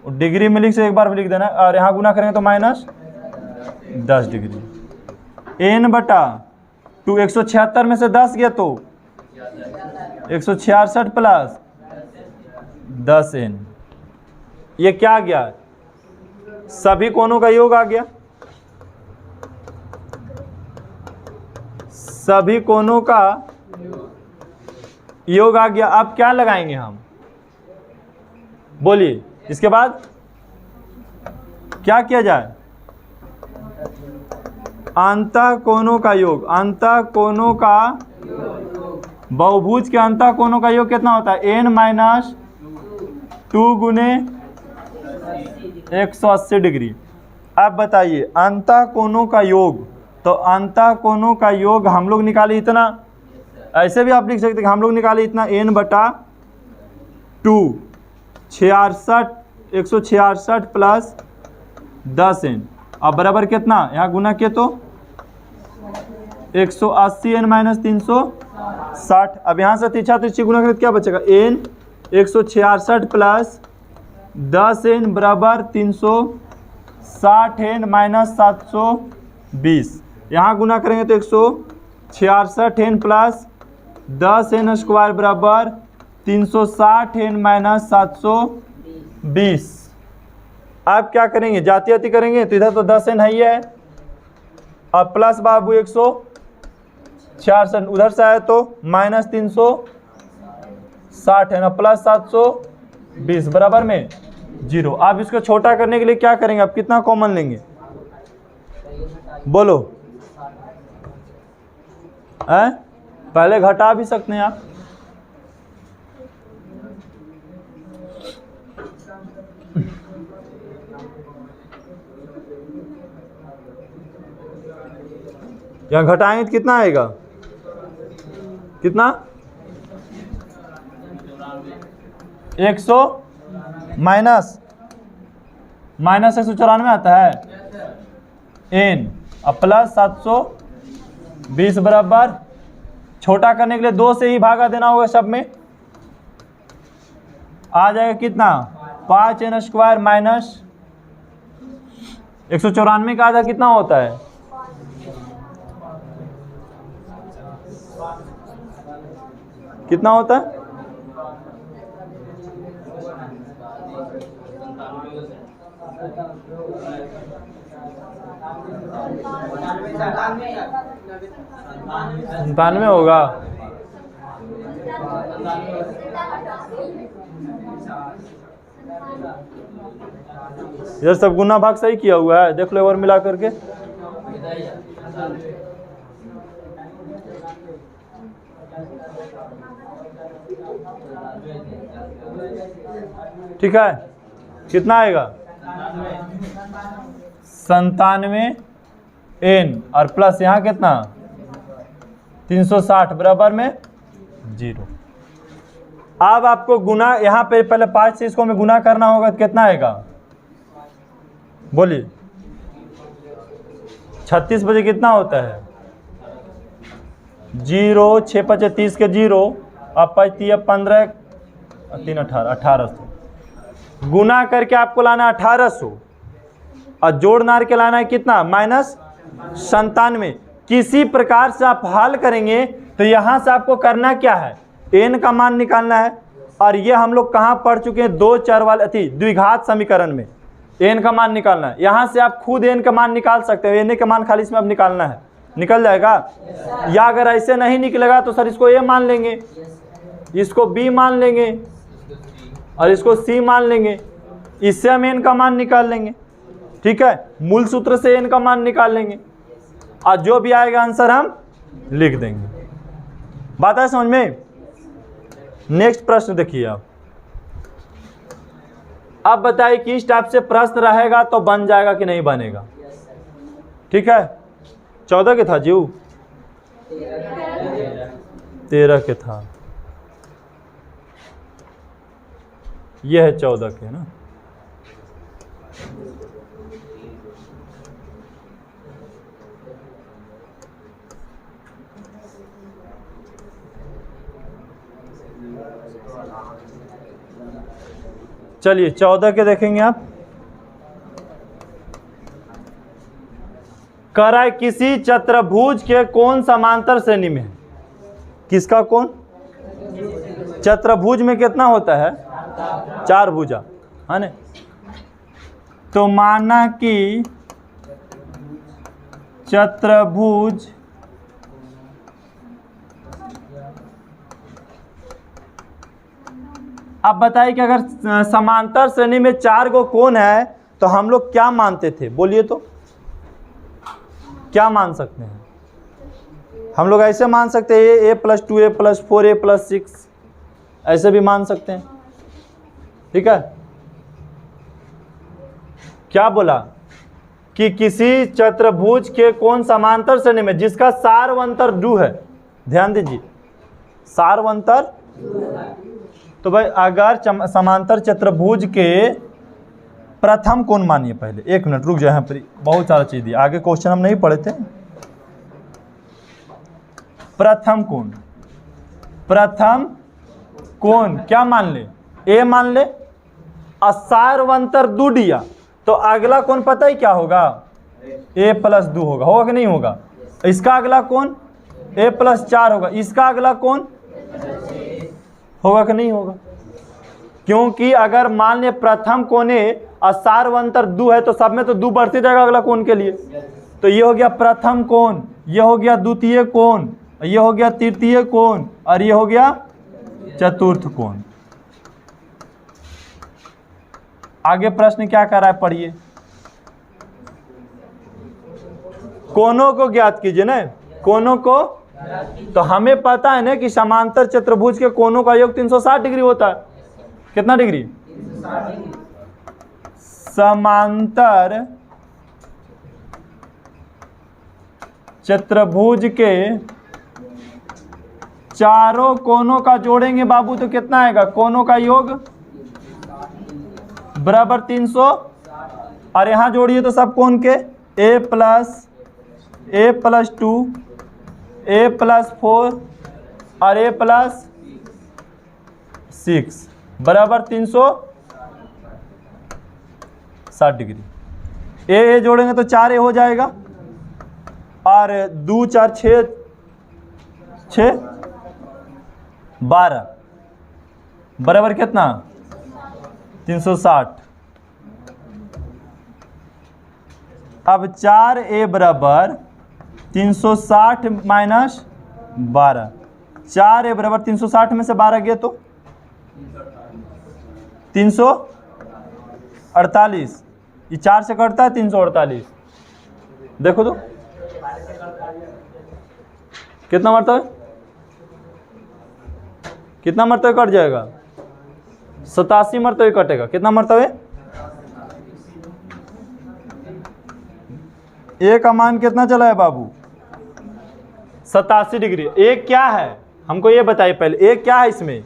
डिग्री में लिख से एक बार लिख देना, और यहाँ गुना करेंगे तो -10 डिग्री। n बटा 2 176 में से 10 गया तो 166 प्लस 10n, ये क्या आ गया? सभी कोणों का योग आ गया। सभी कोणों का योग आ गया। अब क्या लगाएंगे हम? बोलिए। इसके बाद क्या किया जाए? अंतः कोणों का योग। अंतः कोणों का, बहुभुज के अंतः कोणों का योग कितना होता है? n-2 गुने 180 डिग्री। अब बताइए अंतः कोणों का योग, तो अंतः कोणों का योग हम लोग निकाले इतना, ऐसे भी आप लिख सकते हैं हम लोग निकाले इतना, n बटा 2 166 प्लस 10n, अब बराबर कितना? यहाँ गुना किए तो 180n माइनस 360। अब यहाँ से तिरछा तिरछी गुना करें तो क्या बचेगा? n 166 प्लस 10n बराबर 360n माइनस 720। यहाँ गुना करेंगे तो 166n प्लस 10n स्क्वायर बराबर 360n माइनस 720। अब क्या करेंगे? जाती जाती करेंगे तो इधर तो 10n है ही है, अब प्लस बाबू 166 उधर से आया तो माइनस 360 है ना, प्लस 720 बराबर में 0। अब इसको छोटा करने के लिए क्या करेंगे? अब कितना कॉमन लेंगे? बोलो। पहले घटा भी सकते हैं आप। यहाँ घटाएंगे तो कितना आएगा? कितना? 100 माइनस 194 आता है n, अब प्लस 720 बराबर, छोटा करने के लिए 2 से ही भागा देना होगा सब में, आ जाएगा कितना? 5n स्क्वायर माइनस 194 का आधा कितना होता है? कितना होता है? संतानवे होगा। इधर सब गुना भाग सही किया हुआ है, देख लो एक बार मिला करके। ठीक है, कितना आएगा? 97n और प्लस यहाँ कितना? 360 बराबर में 0। अब आपको गुना यहाँ पे पहले 5 से इसको में गुना करना होगा तो कितना आएगा? बोलिए। 36 बजे कितना होता है? 0 6 5 30 के 0, अब 5 15 3 18 1800 गुना करके आपको लाना 1800 और जोड़ नार के लाना है कितना? -97। किसी प्रकार से आप हल करेंगे तो यहाँ से आपको करना क्या है? n का मान निकालना है, और ये हम लोग कहाँ पढ़ चुके हैं? 2 चर वाले द्विघात समीकरण में n का मान निकालना है। यहाँ से आप खुद n का मान निकाल सकते हो, n का मान खाली इसमें अब निकालना है, निकल जाएगा। या अगर ऐसे नहीं निकलेगा तो सर इसको a मान लेंगे, इसको b मान लेंगे और इसको c मान लेंगे, इससे हम n का मान निकाल लेंगे। ठीक है, मूल सूत्र से n का मान निकाल लेंगे और जो भी आएगा आंसर हम लिख देंगे। बात है समझ में? नेक्स्ट प्रश्न देखिए आप। अब बताइए कि इस टाइप से प्रश्न रहेगा तो बन जाएगा कि नहीं बनेगा। ठीक है, 14 के था जीव, 13 के था। ये है 14 के ना। चलिए 14 के देखेंगे आप। कह रहा है किसी चतुर्भुज के कोण समांतर श्रेणी में है। किसका कोण? चतुर्भुज में कितना होता है? 4 भुजा, है ना। तो माना कि चतुर्भुज अब बताइए कि अगर समांतर श्रेणी में 4 गो कोण है तो हम लोग क्या मानते थे? बोलिए तो क्या मान सकते हैं? हम लोग ऐसे मान सकते हैं a+2 a+4 a+6, ऐसे भी मान सकते हैं। ठीक है, क्या बोला कि किसी चतुर्भुज के कोण समांतर श्रेणी में जिसका सार्वंतर 2 है। ध्यान दीजिए, सार्वंतर। तो भाई अगर समांतर चतुर्भुज के प्रथम कोण मानिए। पहले 1 मिनट रुक जाए, यहाँ पर बहुत सारा चीज दिया, आगे क्वेश्चन हम नहीं पढ़े थे। प्रथम कोण, प्रथम कोण क्या मान ले? ए मान ले। सार्वंतर 2 दिया तो अगला कोण पता ही क्या होगा? a+2 होगा कि नहीं होगा? इसका अगला कोण a+4 होगा। इसका अगला कोण होगा कि नहीं होगा? क्योंकि अगर मान ले प्रथम कोणे और सार्वंतर 2 है तो सब में तो 2 बढ़ते जाएगा अगला कोण के लिए। तो ये हो गया प्रथम कोण, ये हो गया द्वितीय कोण, ये हो गया तृतीय कोण और ये हो गया चतुर्थ कोण। आगे प्रश्न क्या कर रहा है, पढ़िए। कोणों को ज्ञात कीजिए ना, कोणों को। तो हमें पता है ना कि समांतर चतुर्भुज के कोणों का योग 360 डिग्री होता है। कितना डिग्री? समांतर चतुर्भुज के चारों कोणों का जोड़ेंगे बाबू तो कितना आएगा? कोणों का योग बराबर 300। और यहां जोड़िए तो सब कोण के a+2 a+4 और a+6 बराबर 360 डिग्री। ए जोड़ेंगे तो 4a हो जाएगा और 2 4 6 12 बराबर कितना? 360। अब 4a बराबर 360 माइनस 12। 4a बराबर 360 में से 12 गए तो 348। ये 4 से कटता है 348। देखो तो कितना मरतबे, कितना मरतबे कट जाएगा? 87 मरतबे कटेगा। कितना मरतबे? ए का मान कितना चला है बाबू? 87 डिग्री। ए क्या है हमको ये बताइए पहले। ए क्या है इसमें?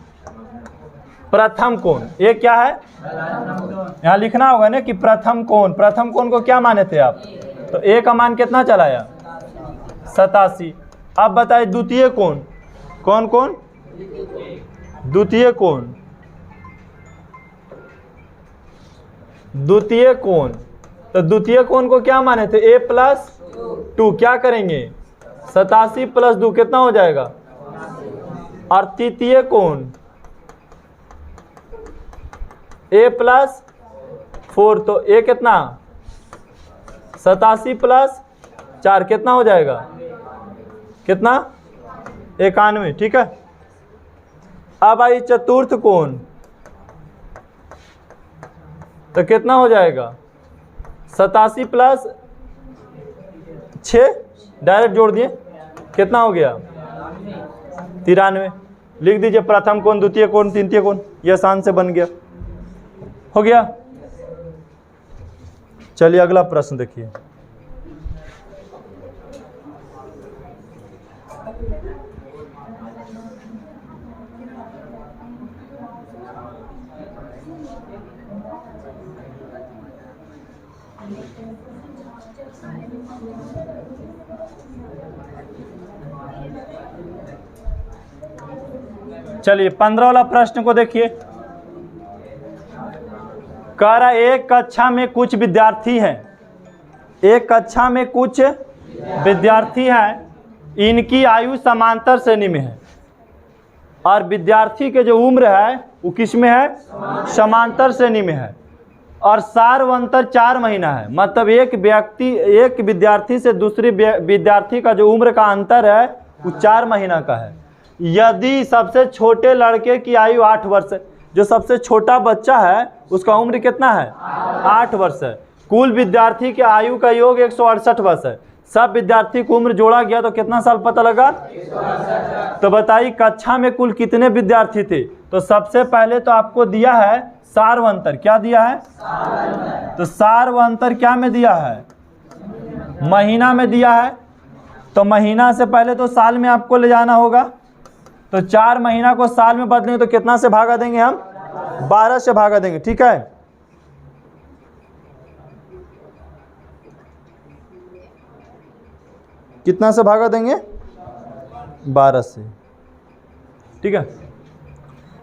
प्रथम कोण। ए क्या है? यहाँ लिखना होगा ना कि प्रथम कोण। प्रथम कोण को क्या माने थे आप? तो ए का मान कितना चलाया? 87। अब बताइए द्वितीय कोण। कौन कौन? द्वितीय कोण। द्वितीय कोण, तो द्वितीय कोण को क्या माने थे? a+2। क्या करेंगे? 87 + 2 कितना हो जाएगा? और तृतीय कोण a+4, तो a कितना? 87 + 4 कितना हो जाएगा? कितना? 91। ठीक है। अब आई चतुर्थ कोण, तो कितना हो जाएगा? 87 + 6 डायरेक्ट जोड़ दिए, कितना हो गया? 93। लिख दीजिए प्रथम कोण, द्वितीय कोण, तृतीय कोण। यह आसान से बन गया, हो गया। चलिए अगला प्रश्न देखिए। चलिए 15 वाला प्रश्न को देखिए। कह रहा एक कक्षा में कुछ विद्यार्थी हैं, एक कक्षा में कुछ विद्यार्थी हैं, इनकी आयु समांतर श्रेणी में है और विद्यार्थी के जो उम्र है वो किस में है, समांतर श्रेणी में है और सार्वंतर 4 महीना है। मतलब एक विद्यार्थी से दूसरे विद्यार्थी का जो उम्र का अंतर है वो 4 महीना का है। यदि सबसे छोटे लड़के की आयु 8 वर्ष है, जो सबसे छोटा बच्चा है उसका उम्र कितना है, 8 वर्ष है। कुल विद्यार्थी के आयु का योग 168 वर्ष है। सब विद्यार्थी को उम्र जोड़ा गया तो कितना साल पता लगा। तो बताइए कक्षा में कुल कितने विद्यार्थी थे। तो सबसे पहले तो आपको दिया है सार्वंतर, क्या दिया है, तो सार्वंतर क्या में दिया है, महीना में दिया है। तो महीना से पहले तो साल में आपको ले जाना होगा। तो 4 महीना को साल में बदलेंगे तो कितना से भागा देंगे हम, 12 से भागा देंगे। ठीक है, कितना से भागा देंगे, 12 से। ठीक है,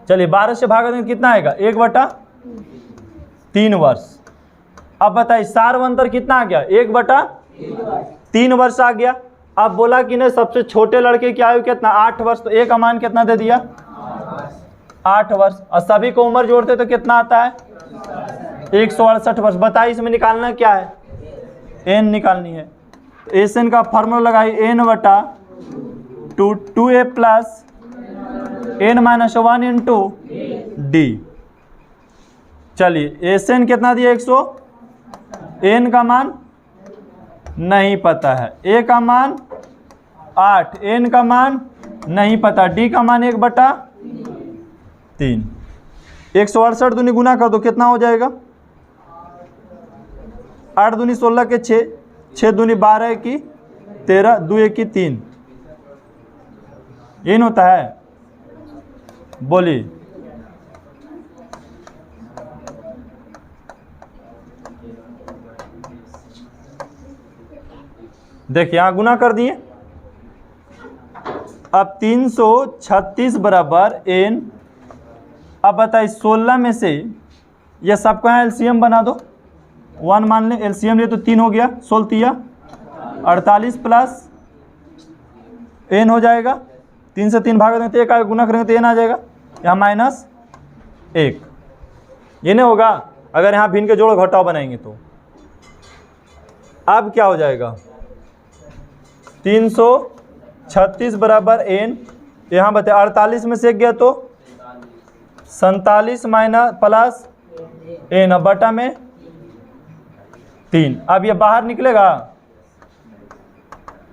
चलिए 12 से भागा देंगे कितना आएगा, 1/3 वर्ष। अब बताइए सार्वंतर कितना आ गया, 1/3 वर्ष आ गया। अब बोला कि नहीं सबसे छोटे लड़के की आयु कितना, 8 वर्ष। तो एक अमान कितना दे दिया, 8 वर्ष। और सभी को उम्र जोड़ते तो कितना आता है, 168 वर्ष। बताइए इसमें निकालना क्या है, एन निकालनी है। तो एस एन का फॉर्मूला लगाई n/2a plus n-1 into D. चलिए एस एन कितना दिया, 100, एन का मान नहीं पता है, ए का मान 8, एन का मान नहीं पता, डी का मान 1/3। 168 दूनी गुना कर दो कितना हो जाएगा, 8 दूनी 16 के 6, 6 दूनी 12 की 13, 2 1 की 3, एन होता है। बोलिए देखिए यहाँ गुना कर दिए। अब 336 बराबर एन। अब बताइए 16 में से ये सबको यहाँ एलसीएम बना दो, 1 मान ले, एलसीएम ले तो 3 हो गया, 16 48 प्लस एन हो जाएगा। 3 से 3 भाग देंगे तो 1 आएगा, गुना करेंगे तो एन आ जाएगा, यहाँ -1। ये नहीं होगा अगर यहाँ भिन्न के जोड़ घटाव बनाएंगे तो। अब क्या हो जाएगा, 336 बराबर एन, यहाँ बताए 48 में से गया तो 47 माइनस प्लस एन, अब बटा में 3। अब ये बाहर निकलेगा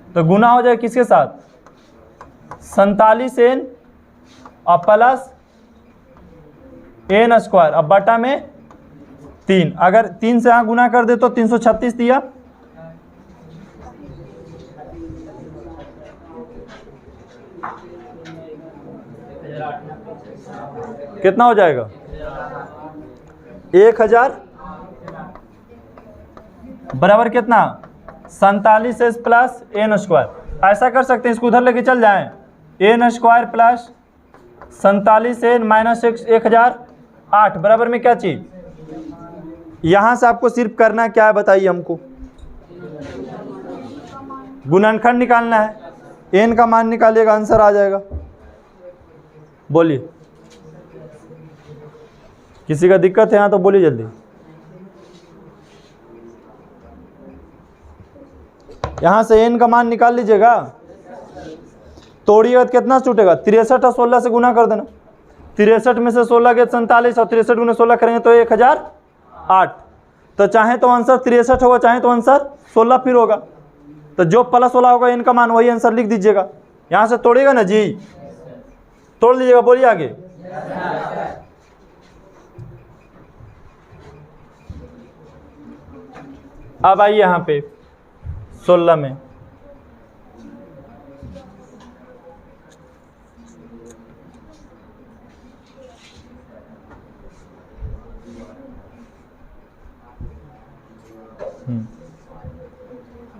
तो गुना हो जाए किसके साथ, 47 एन और प्लस एन स्क्वायर, अब बटा में 3। अगर 3 से यहाँ गुना कर दे तो 336 दिया, कितना हो जाएगा, 1000 बराबर कितना, 47 प्लस एन स्क्वायर। ऐसा कर सकते हैं, इसको उधर लेके चल जाएं, N square plus 47 N minus 1008 बराबर में क्या चीज। यहां से आपको सिर्फ करना क्या है बताइए हमको, गुणनखंड निकालना है, एन का मान निकालिएगा आंसर आ जाएगा। बोलिए किसी का दिक्कत है यहाँ तो बोलिए जल्दी। यहाँ से एन का मान निकाल लीजिएगा, तोड़िएगा तो कितना छूटेगा, 63 और 16 से गुना कर देना। 63 में से 16 के 47 और 63 गुना 16 करेंगे तो 1008। तो चाहे तो आंसर 63 होगा, चाहे तो आंसर 16 फिर होगा। तो जो प्लस वाला होगा एन का मान वही आंसर लिख दीजिएगा। यहाँ से तोड़िएगा ना जी, तोड़ लीजिएगा। बोलिए आगे। अब आइए यहाँ पे 16 में,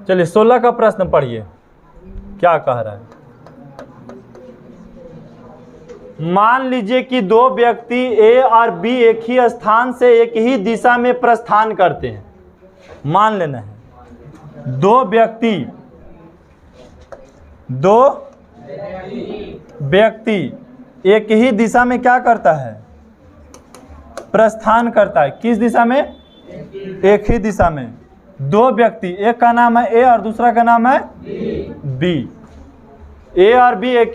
चलिए 16 का प्रश्न पढ़िए, क्या कह रहा है। मान लीजिए कि दो व्यक्ति ए और बी एक ही स्थान से एक ही दिशा में प्रस्थान करते हैं। मान लेना है दो व्यक्ति एक ही दिशा में क्या करता है, प्रस्थान करता है। किस दिशा में? एक ही दिशा में। दो व्यक्ति, एक का नाम है ए और दूसरा का नाम है बी। ए और बी एक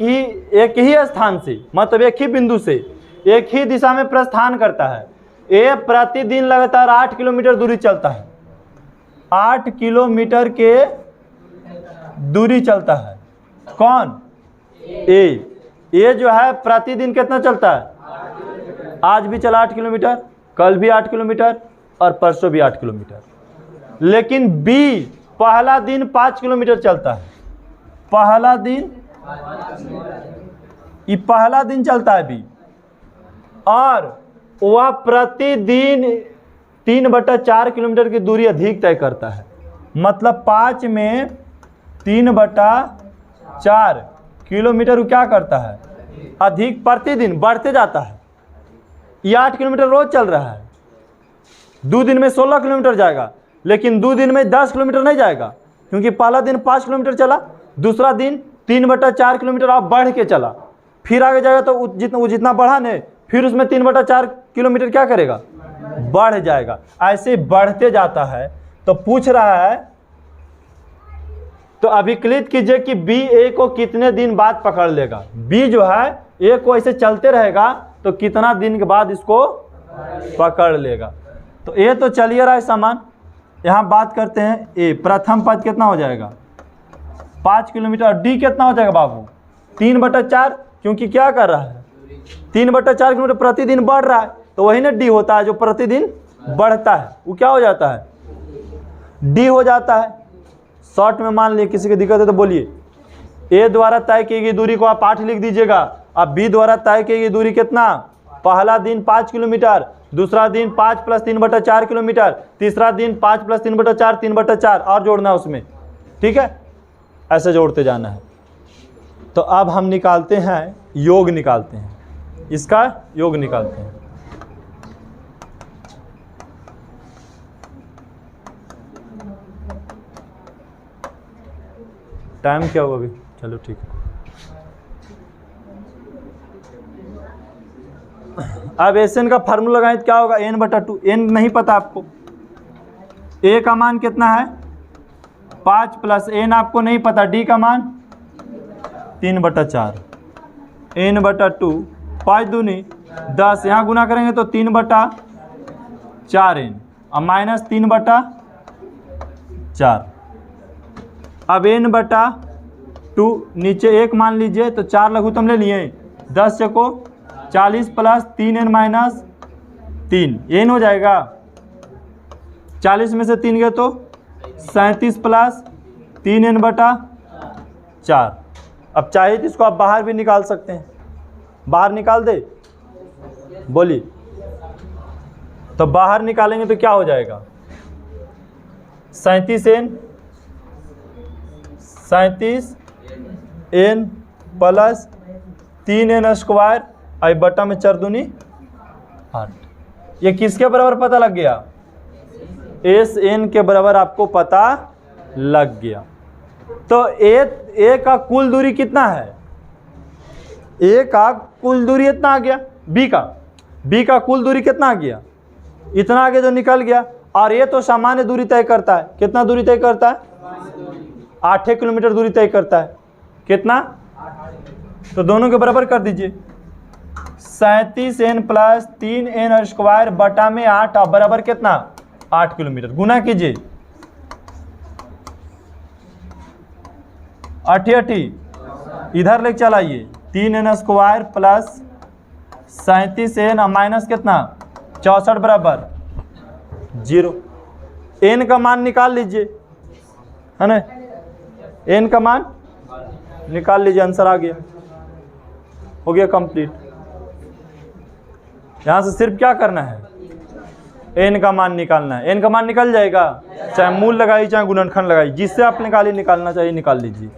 ही स्थान से, मतलब एक ही बिंदु से एक ही दिशा में प्रस्थान करता है। ए प्रतिदिन लगातार 8 किलोमीटर दूरी चलता है। 8 किलोमीटर के दूरी चलता है। कौन? ए जो है प्रतिदिन कितना चलता है? आज भी चला 8 किलोमीटर, कल भी 8 किलोमीटर और परसों भी 8 किलोमीटर। लेकिन बी पहला दिन 5 किलोमीटर चलता है। पहला दिन चलता है बी, और वह प्रतिदिन 3/4 किलोमीटर की दूरी अधिक तय करता है। मतलब 5 में 3/4 किलोमीटर वो क्या करता है, अधिक, प्रतिदिन बढ़ते जाता है। ये 8 किलोमीटर रोज चल रहा है। 2 दिन में 16 किलोमीटर जाएगा, लेकिन 2 दिन में 10 किलोमीटर नहीं जाएगा, क्योंकि पहला दिन 5 किलोमीटर चला, दूसरा दिन 3/4 किलोमीटर आप बढ़ के चला, फिर आगे जाएगा तो जितना बढ़ा नहीं, फिर उसमें 3/4 किलोमीटर क्या करेगा, बढ़ जाएगा। ऐसे बढ़ते जाता है। तो पूछ रहा है, तो अभिकलित कीजिए कि बी ए को कितने दिन बाद पकड़ लेगा। बी जो है ए को ऐसे चलते रहेगा तो कितना दिन के बाद इसको पकड़ लेगा। तो ए तो चलिए रहा है सामान। यहाँ बात करते हैं ए, प्रथम पद कितना हो जाएगा, 5 किलोमीटर। डी कितना हो जाएगा बाबू, 3/4, क्योंकि क्या कर रहा है, 3/4 किलोमीटर प्रतिदिन बढ़ रहा है। तो वही ना डी होता है, जो प्रतिदिन बढ़ता है वो क्या हो जाता है, डी हो जाता है। शॉर्ट में मान लिए किसी की दिक्कत है तो बोलिए। ए द्वारा तय की गई दूरी को आप 8 लिख दीजिएगा। अब बी द्वारा तय की गई दूरी कितना, पहला दिन 5 किलोमीटर, दूसरा दिन 5 + 3/4 किलोमीटर, तीसरा दिन 5 + 3/4 3/4 और जोड़ना उसमें, ठीक है, ऐसे जोड़ते जाना है। तो अब हम निकालते हैं, योग निकालते हैं, इसका योग निकालते हैं। टाइम क्या हुआ अभी, चलो ठीक है। अब एन का फार्मूला लगाएं तो क्या होगा, n/2। n नहीं पता आपको, a का मान कितना है 5 + n आपको नहीं पता, d का मान 3/4, n/2, 5 दूनी 10, यहाँ गुना करेंगे तो 3/4n और माइनस 3/4। अब n/2 नीचे 1 मान लीजिए तो 4 लघुत्तम ले लिए, 10 चको 40 + 3n - 3 n हो जाएगा। 40 में से 3 गए तो 37 + 3n/4। अब चाहिए तो इसको आप बाहर भी निकाल सकते हैं, बाहर निकाल दे, बोलिए। तो बाहर निकालेंगे तो क्या हो जाएगा, 37n + 3n² आई बटा में 4 दूनी 8। ये किसके बराबर पता लग गया, SN के बराबर आपको पता लग गया। तो ए का कुल दूरी कितना है, ए का कुल दूरी इतना आ गया, बी का कुल दूरी कितना आ गया, इतना आगे जो निकल गया। और ये तो सामान्य दूरी तय करता है, कितना दूरी तय करता है, 8 किलोमीटर दूरी तय करता है। कितना, तो दोनों के बराबर कर दीजिए, 37n + 3n² बटा में 8 बराबर कितना, 8 किलोमीटर। गुना कीजिए, 88 इधर लेके चलाइए, 3n² + 37n माइनस कितना 64 बराबर 0। n का मान निकाल लीजिए, है ना, n का मान निकाल लीजिए, आंसर आ गया, हो गया कंप्लीट। यहाँ से सिर्फ क्या करना है, एन का मान निकालना है। एन का मान निकल जाएगा, चाहे मूल लगाई चाहे गुणनखंड लगाई, जिससे आप निकाली निकालना चाहिए निकाल लीजिए।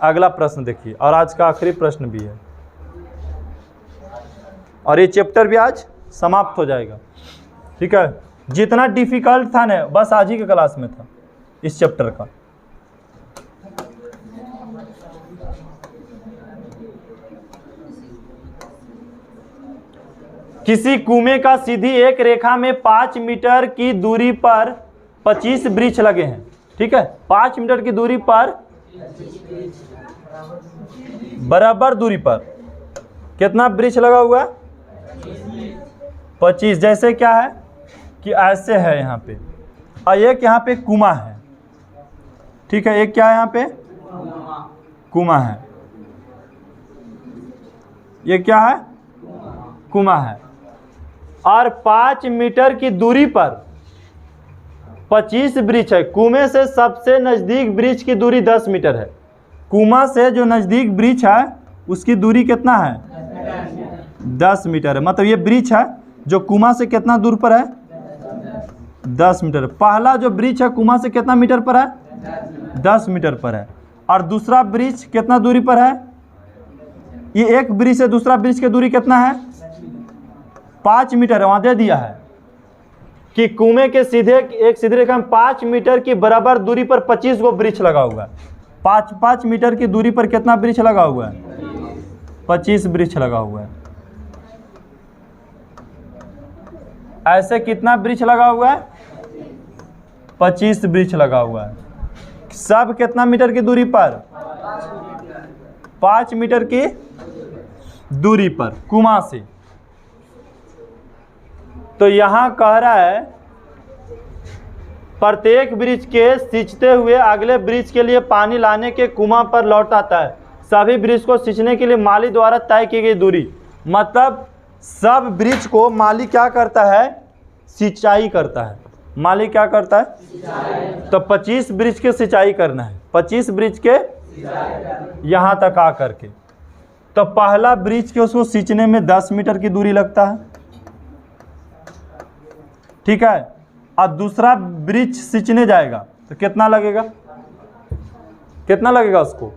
अगला प्रश्न देखिए, और आज का आखिरी प्रश्न भी है, और ये चैप्टर भी आज समाप्त हो जाएगा। ठीक है, जितना डिफिकल्ट था ना बस आज ही के क्लास में था इस चैप्टर का। किसी कुएं का सीधी एक रेखा में 5 मीटर की दूरी पर 25 वृक्ष लगे हैं। ठीक है, 5 मीटर की दूरी पर बराबर दूरी पर कितना वृक्ष लगा हुआ? 25। जैसे क्या है कि ऐसे है यहाँ पे, और एक यहाँ पे कुआं है। ठीक है, एक क्या है यहाँ पे? कुआं है। ये क्या है? कुआं है। और 5 मीटर की दूरी पर 25 वृक्ष है। कुएं से सबसे नजदीक वृक्ष की दूरी 10 मीटर है। कुआं से जो नजदीक वृक्ष है उसकी दूरी कितना है? 10 मीटर है। मतलब ये वृक्ष है जो कुआं से कितना दूर पर है? 10 मीटर। पहला जो वृक्ष है कुआं से कितना मीटर पर है? 10 मीटर पर है। और दूसरा वृक्ष कितना दूरी पर है? ये एक वृक्ष से दूसरा वृक्ष की दूरी कितना है? 5 मीटर है। वहां दे दिया है कि कुएं के सीधे एक सीधी रेखा में 5 मीटर की बराबर दूरी पर 25 गो वृक्ष लगा हुआ है। 5 मीटर की दूरी पर कितना वृक्ष लगा हुआ है? 25 वृक्ष लगा हुआ है। ऐसे कितना वृक्ष लगा हुआ है? 25 वृक्ष लगा हुआ है। सब कितना मीटर की दूरी पर? 5 मीटर की दूरी पर कुआं से। तो यहां कह रहा है प्रत्येक वृक्ष के सींचते हुए अगले वृक्ष के लिए पानी लाने के कुआं पर लौट आता है। सभी वृक्ष को सींचने के लिए माली द्वारा तय की गई दूरी। मतलब सब वृक्ष को माली क्या करता है? सिंचाई करता है। माली क्या करता है? तो 25 वृक्ष के सिंचाई करना है। 25 वृक्ष के यहां तक आ करके, तो पहला वृक्ष के उसको सींचने में 10 मीटर की दूरी लगता है। ठीक है, और दूसरा वृक्ष सींचने जाएगा तो कितना लगेगा? कितना लगेगा उसको?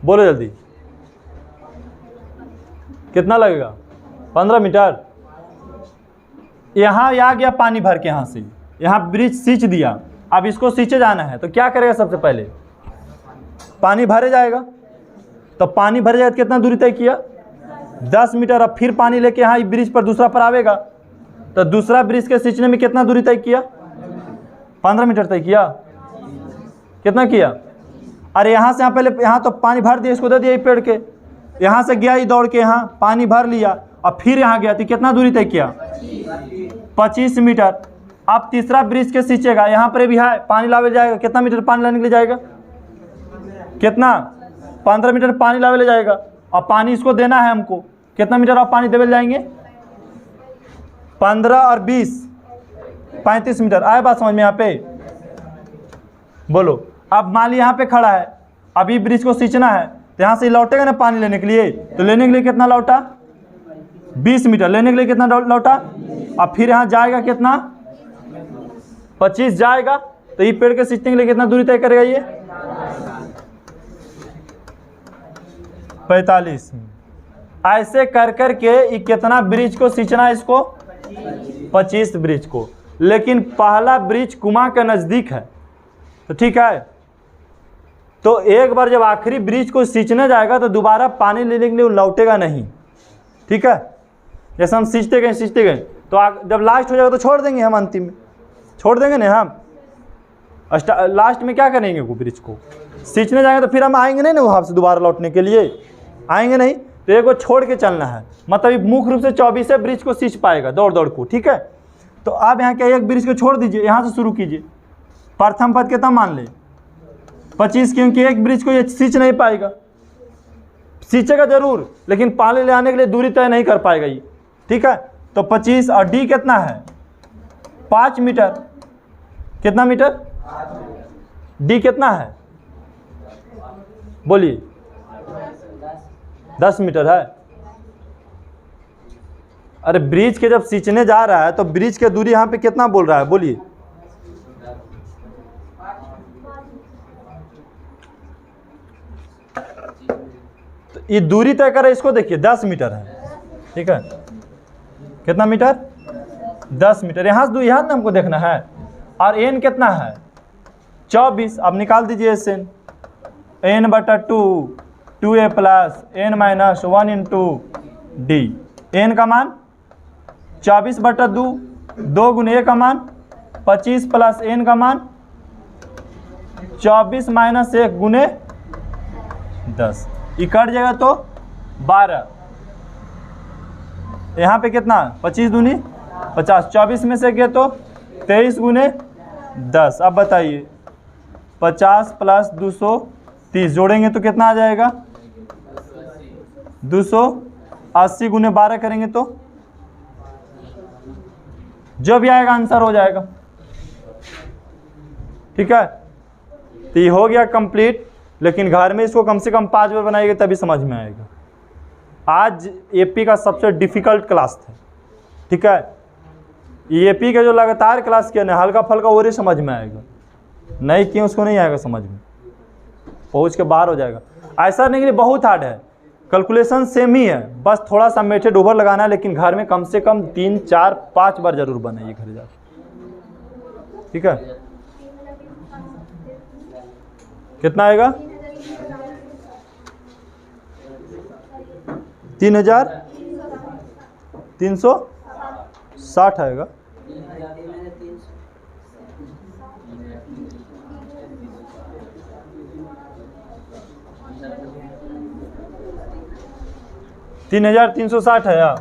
बोलो जल्दी, कितना लगेगा? 15 मीटर। यहां आ गया पानी भर के, यहां से यहां वृक्ष सींच दिया। अब इसको सींचे जाना है तो क्या करेगा? सबसे पहले पानी भरे जाएगा। तो पानी भरे जाएगा तो कितना दूरी तय किया? 10 मीटर। अब फिर पानी लेके यहाँ वृक्ष पर दूसरा पर आवेगा तो दूसरा वृक्ष के सींचने में कितना दूरी तय किया? 15 मीटर तय किया। कितना किया? अरे यहाँ से यहाँ पहले यहाँ तो पानी भर दिया, इसको दे दिया पेड़ के, यहाँ से गया ही दौड़ के यहाँ पानी भर लिया और फिर यहाँ गया तो कितना दूरी तय किया? 25 मीटर। अब तीसरा वृक्ष के सींचेगा, यहाँ पर भी है पानी लावे जाएगा। कितना मीटर पानी लाने के लिए जाएगा? कितना? 15 मीटर पानी लावे ले जाएगा। और पानी इसको देना है हमको। कितना मीटर आप पानी देवे जाएंगे? 15 और 20 35 मीटर। आए बात समझ में यहाँ पे? बोलो। अब माली यहाँ पे खड़ा है, अभी वृक्ष को सींचना है तो यहाँ से लौटेगा ना पानी लेने के लिए। तो लेने के लिए कितना लौटा? 20 मीटर। लेने के लिए कितना लौटा? अब फिर यहाँ जाएगा कितना? 25 जाएगा। तो ये पेड़ के सींचने के लिए कितना दूरी तय करेगा? ये 45। ऐसे कर करके ये कितना वृक्ष को सींचना है? इसको 25 वृक्ष को। लेकिन पहला वृक्ष कुआं के नजदीक है तो ठीक है, तो एक बार जब आखिरी वृक्ष को सींचने जाएगा तो दोबारा पानी लेने के लिए लौटेगा नहीं। ठीक है, जैसे हम सींचते गए तो जब लास्ट हो जाएगा तो छोड़ देंगे हम, अंतिम में छोड़ देंगे ना हम। लास्ट में क्या करेंगे? वो वृक्ष को सींचने जाएंगे तो फिर हम आएंगे नहीं ना वहाँ से दोबारा लौटने के लिए, आएंगे नहीं। तो एक को छोड़ के चलना है। मतलब मुख्य रूप से 24 वृक्ष को सींच पाएगा दौड़ दौड़ को। ठीक है, तो आप यहाँ क्या एक वृक्ष को छोड़ दीजिए, यहाँ से शुरू कीजिए। प्रथम पद कितना मान ले? 25, क्योंकि एक वृक्ष को ये सींच नहीं पाएगा। सींचेगा जरूर लेकिन पानी ले आने के लिए दूरी तय नहीं कर पाएगा ये। ठीक है, तो 25 और डी कितना है? 5 मीटर। कितना मीटर? डी कितना है? बोलिए। 10 मीटर है। अरे ब्रिज के जब सींचने जा रहा है तो ब्रिज के दूरी यहाँ पे कितना बोल रहा है, बोलिए। तो ये दूरी तय करे, इसको देखिए 10 मीटर है, ठीक है। कितना मीटर? 10 मीटर। यहाँ से यहाँ हमको देखना है। और एन कितना है? 24। अब निकाल दीजिए SN। n/2 2a plus n - 1 into D. N का मान 24/2, 2 गुने ए का मान 25 प्लस एन का मान 24 - 1 गुने 10। ये कट जाएगा तो 12। यहाँ पे कितना? 25 दूनी 50, 24 में से गए तो 23 गुने 10। अब बताइए 50 प्लस 230 जोड़ेंगे तो कितना आ जाएगा? 280 गुने 12 करेंगे तो जो भी आएगा आंसर हो जाएगा, ठीक है। तो ये हो गया कंप्लीट, लेकिन घर में इसको कम से कम 5 बार बनाइएगा तभी समझ में आएगा। आज एपी का सबसे डिफ़िकल्ट क्लास था, ठीक है। ये एपी का जो लगातार क्लास किया ना, हल्का फल्का और ही समझ में आएगा, नहीं किए उसको नहीं आएगा समझ में, पहुँच के बाहर हो जाएगा। ऐसा नहीं कि बहुत हार्ड है, कैलकुलेशन सेम ही है, बस थोड़ा सा मेथड ओवर लगाना है। लेकिन घर में कम से कम 3, 4, 5 बार जरूर बनाइए घर जाकर, ठीक है। कितना आएगा? 3360 आएगा। तीन 3,360 है यार,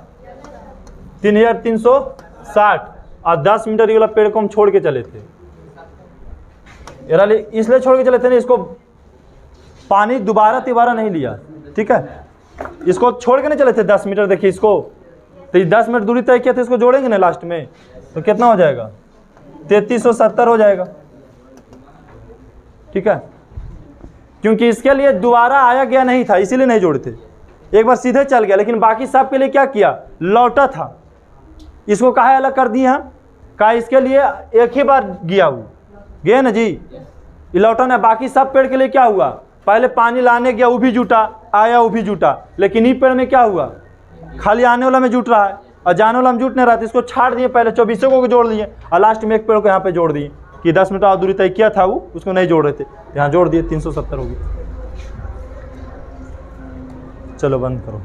3,360। और 10 मीटर वाला पेड़ को हम छोड़ के चले थे, इसलिए छोड़ के चले थे ना, इसको पानी दोबारा नहीं लिया, ठीक है। इसको छोड़ के नहीं चले थे 10 मीटर। देखिए इसको, तो 10 मिनट दूरी तय किया था, इसको जोड़ेंगे ना लास्ट में तो कितना हो जाएगा? 3370 हो जाएगा, ठीक है। क्योंकि इसके लिए दोबारा आया गया नहीं था, इसीलिए नहीं जोड़ते। एक बार सीधे चल गया, लेकिन बाकी सब के लिए क्या किया? लौटा था। इसको काहे अलग कर दिए हम? कहा इसके लिए एक ही बार गया, वो गए ना जी, ये लौटा ना। बाकी सब पेड़ के लिए क्या हुआ? पहले पानी लाने गया, वो भी जुटा, आया वो भी जुटा। लेकिन ये पेड़ में क्या हुआ? खाली आने वाला में जुट रहा है और जाने वाला में जुट नहीं रहा था। इसको छाड़ दिए, पहले 24 को जोड़ दिए और लास्ट में एक पेड़ को यहाँ पे जोड़ दिए कि 10 मीटर और दूरी तय किया था, वो उसको नहीं जोड़ रहे थे, यहाँ जोड़ दिए, 370 हो गई। चलो बंद करो।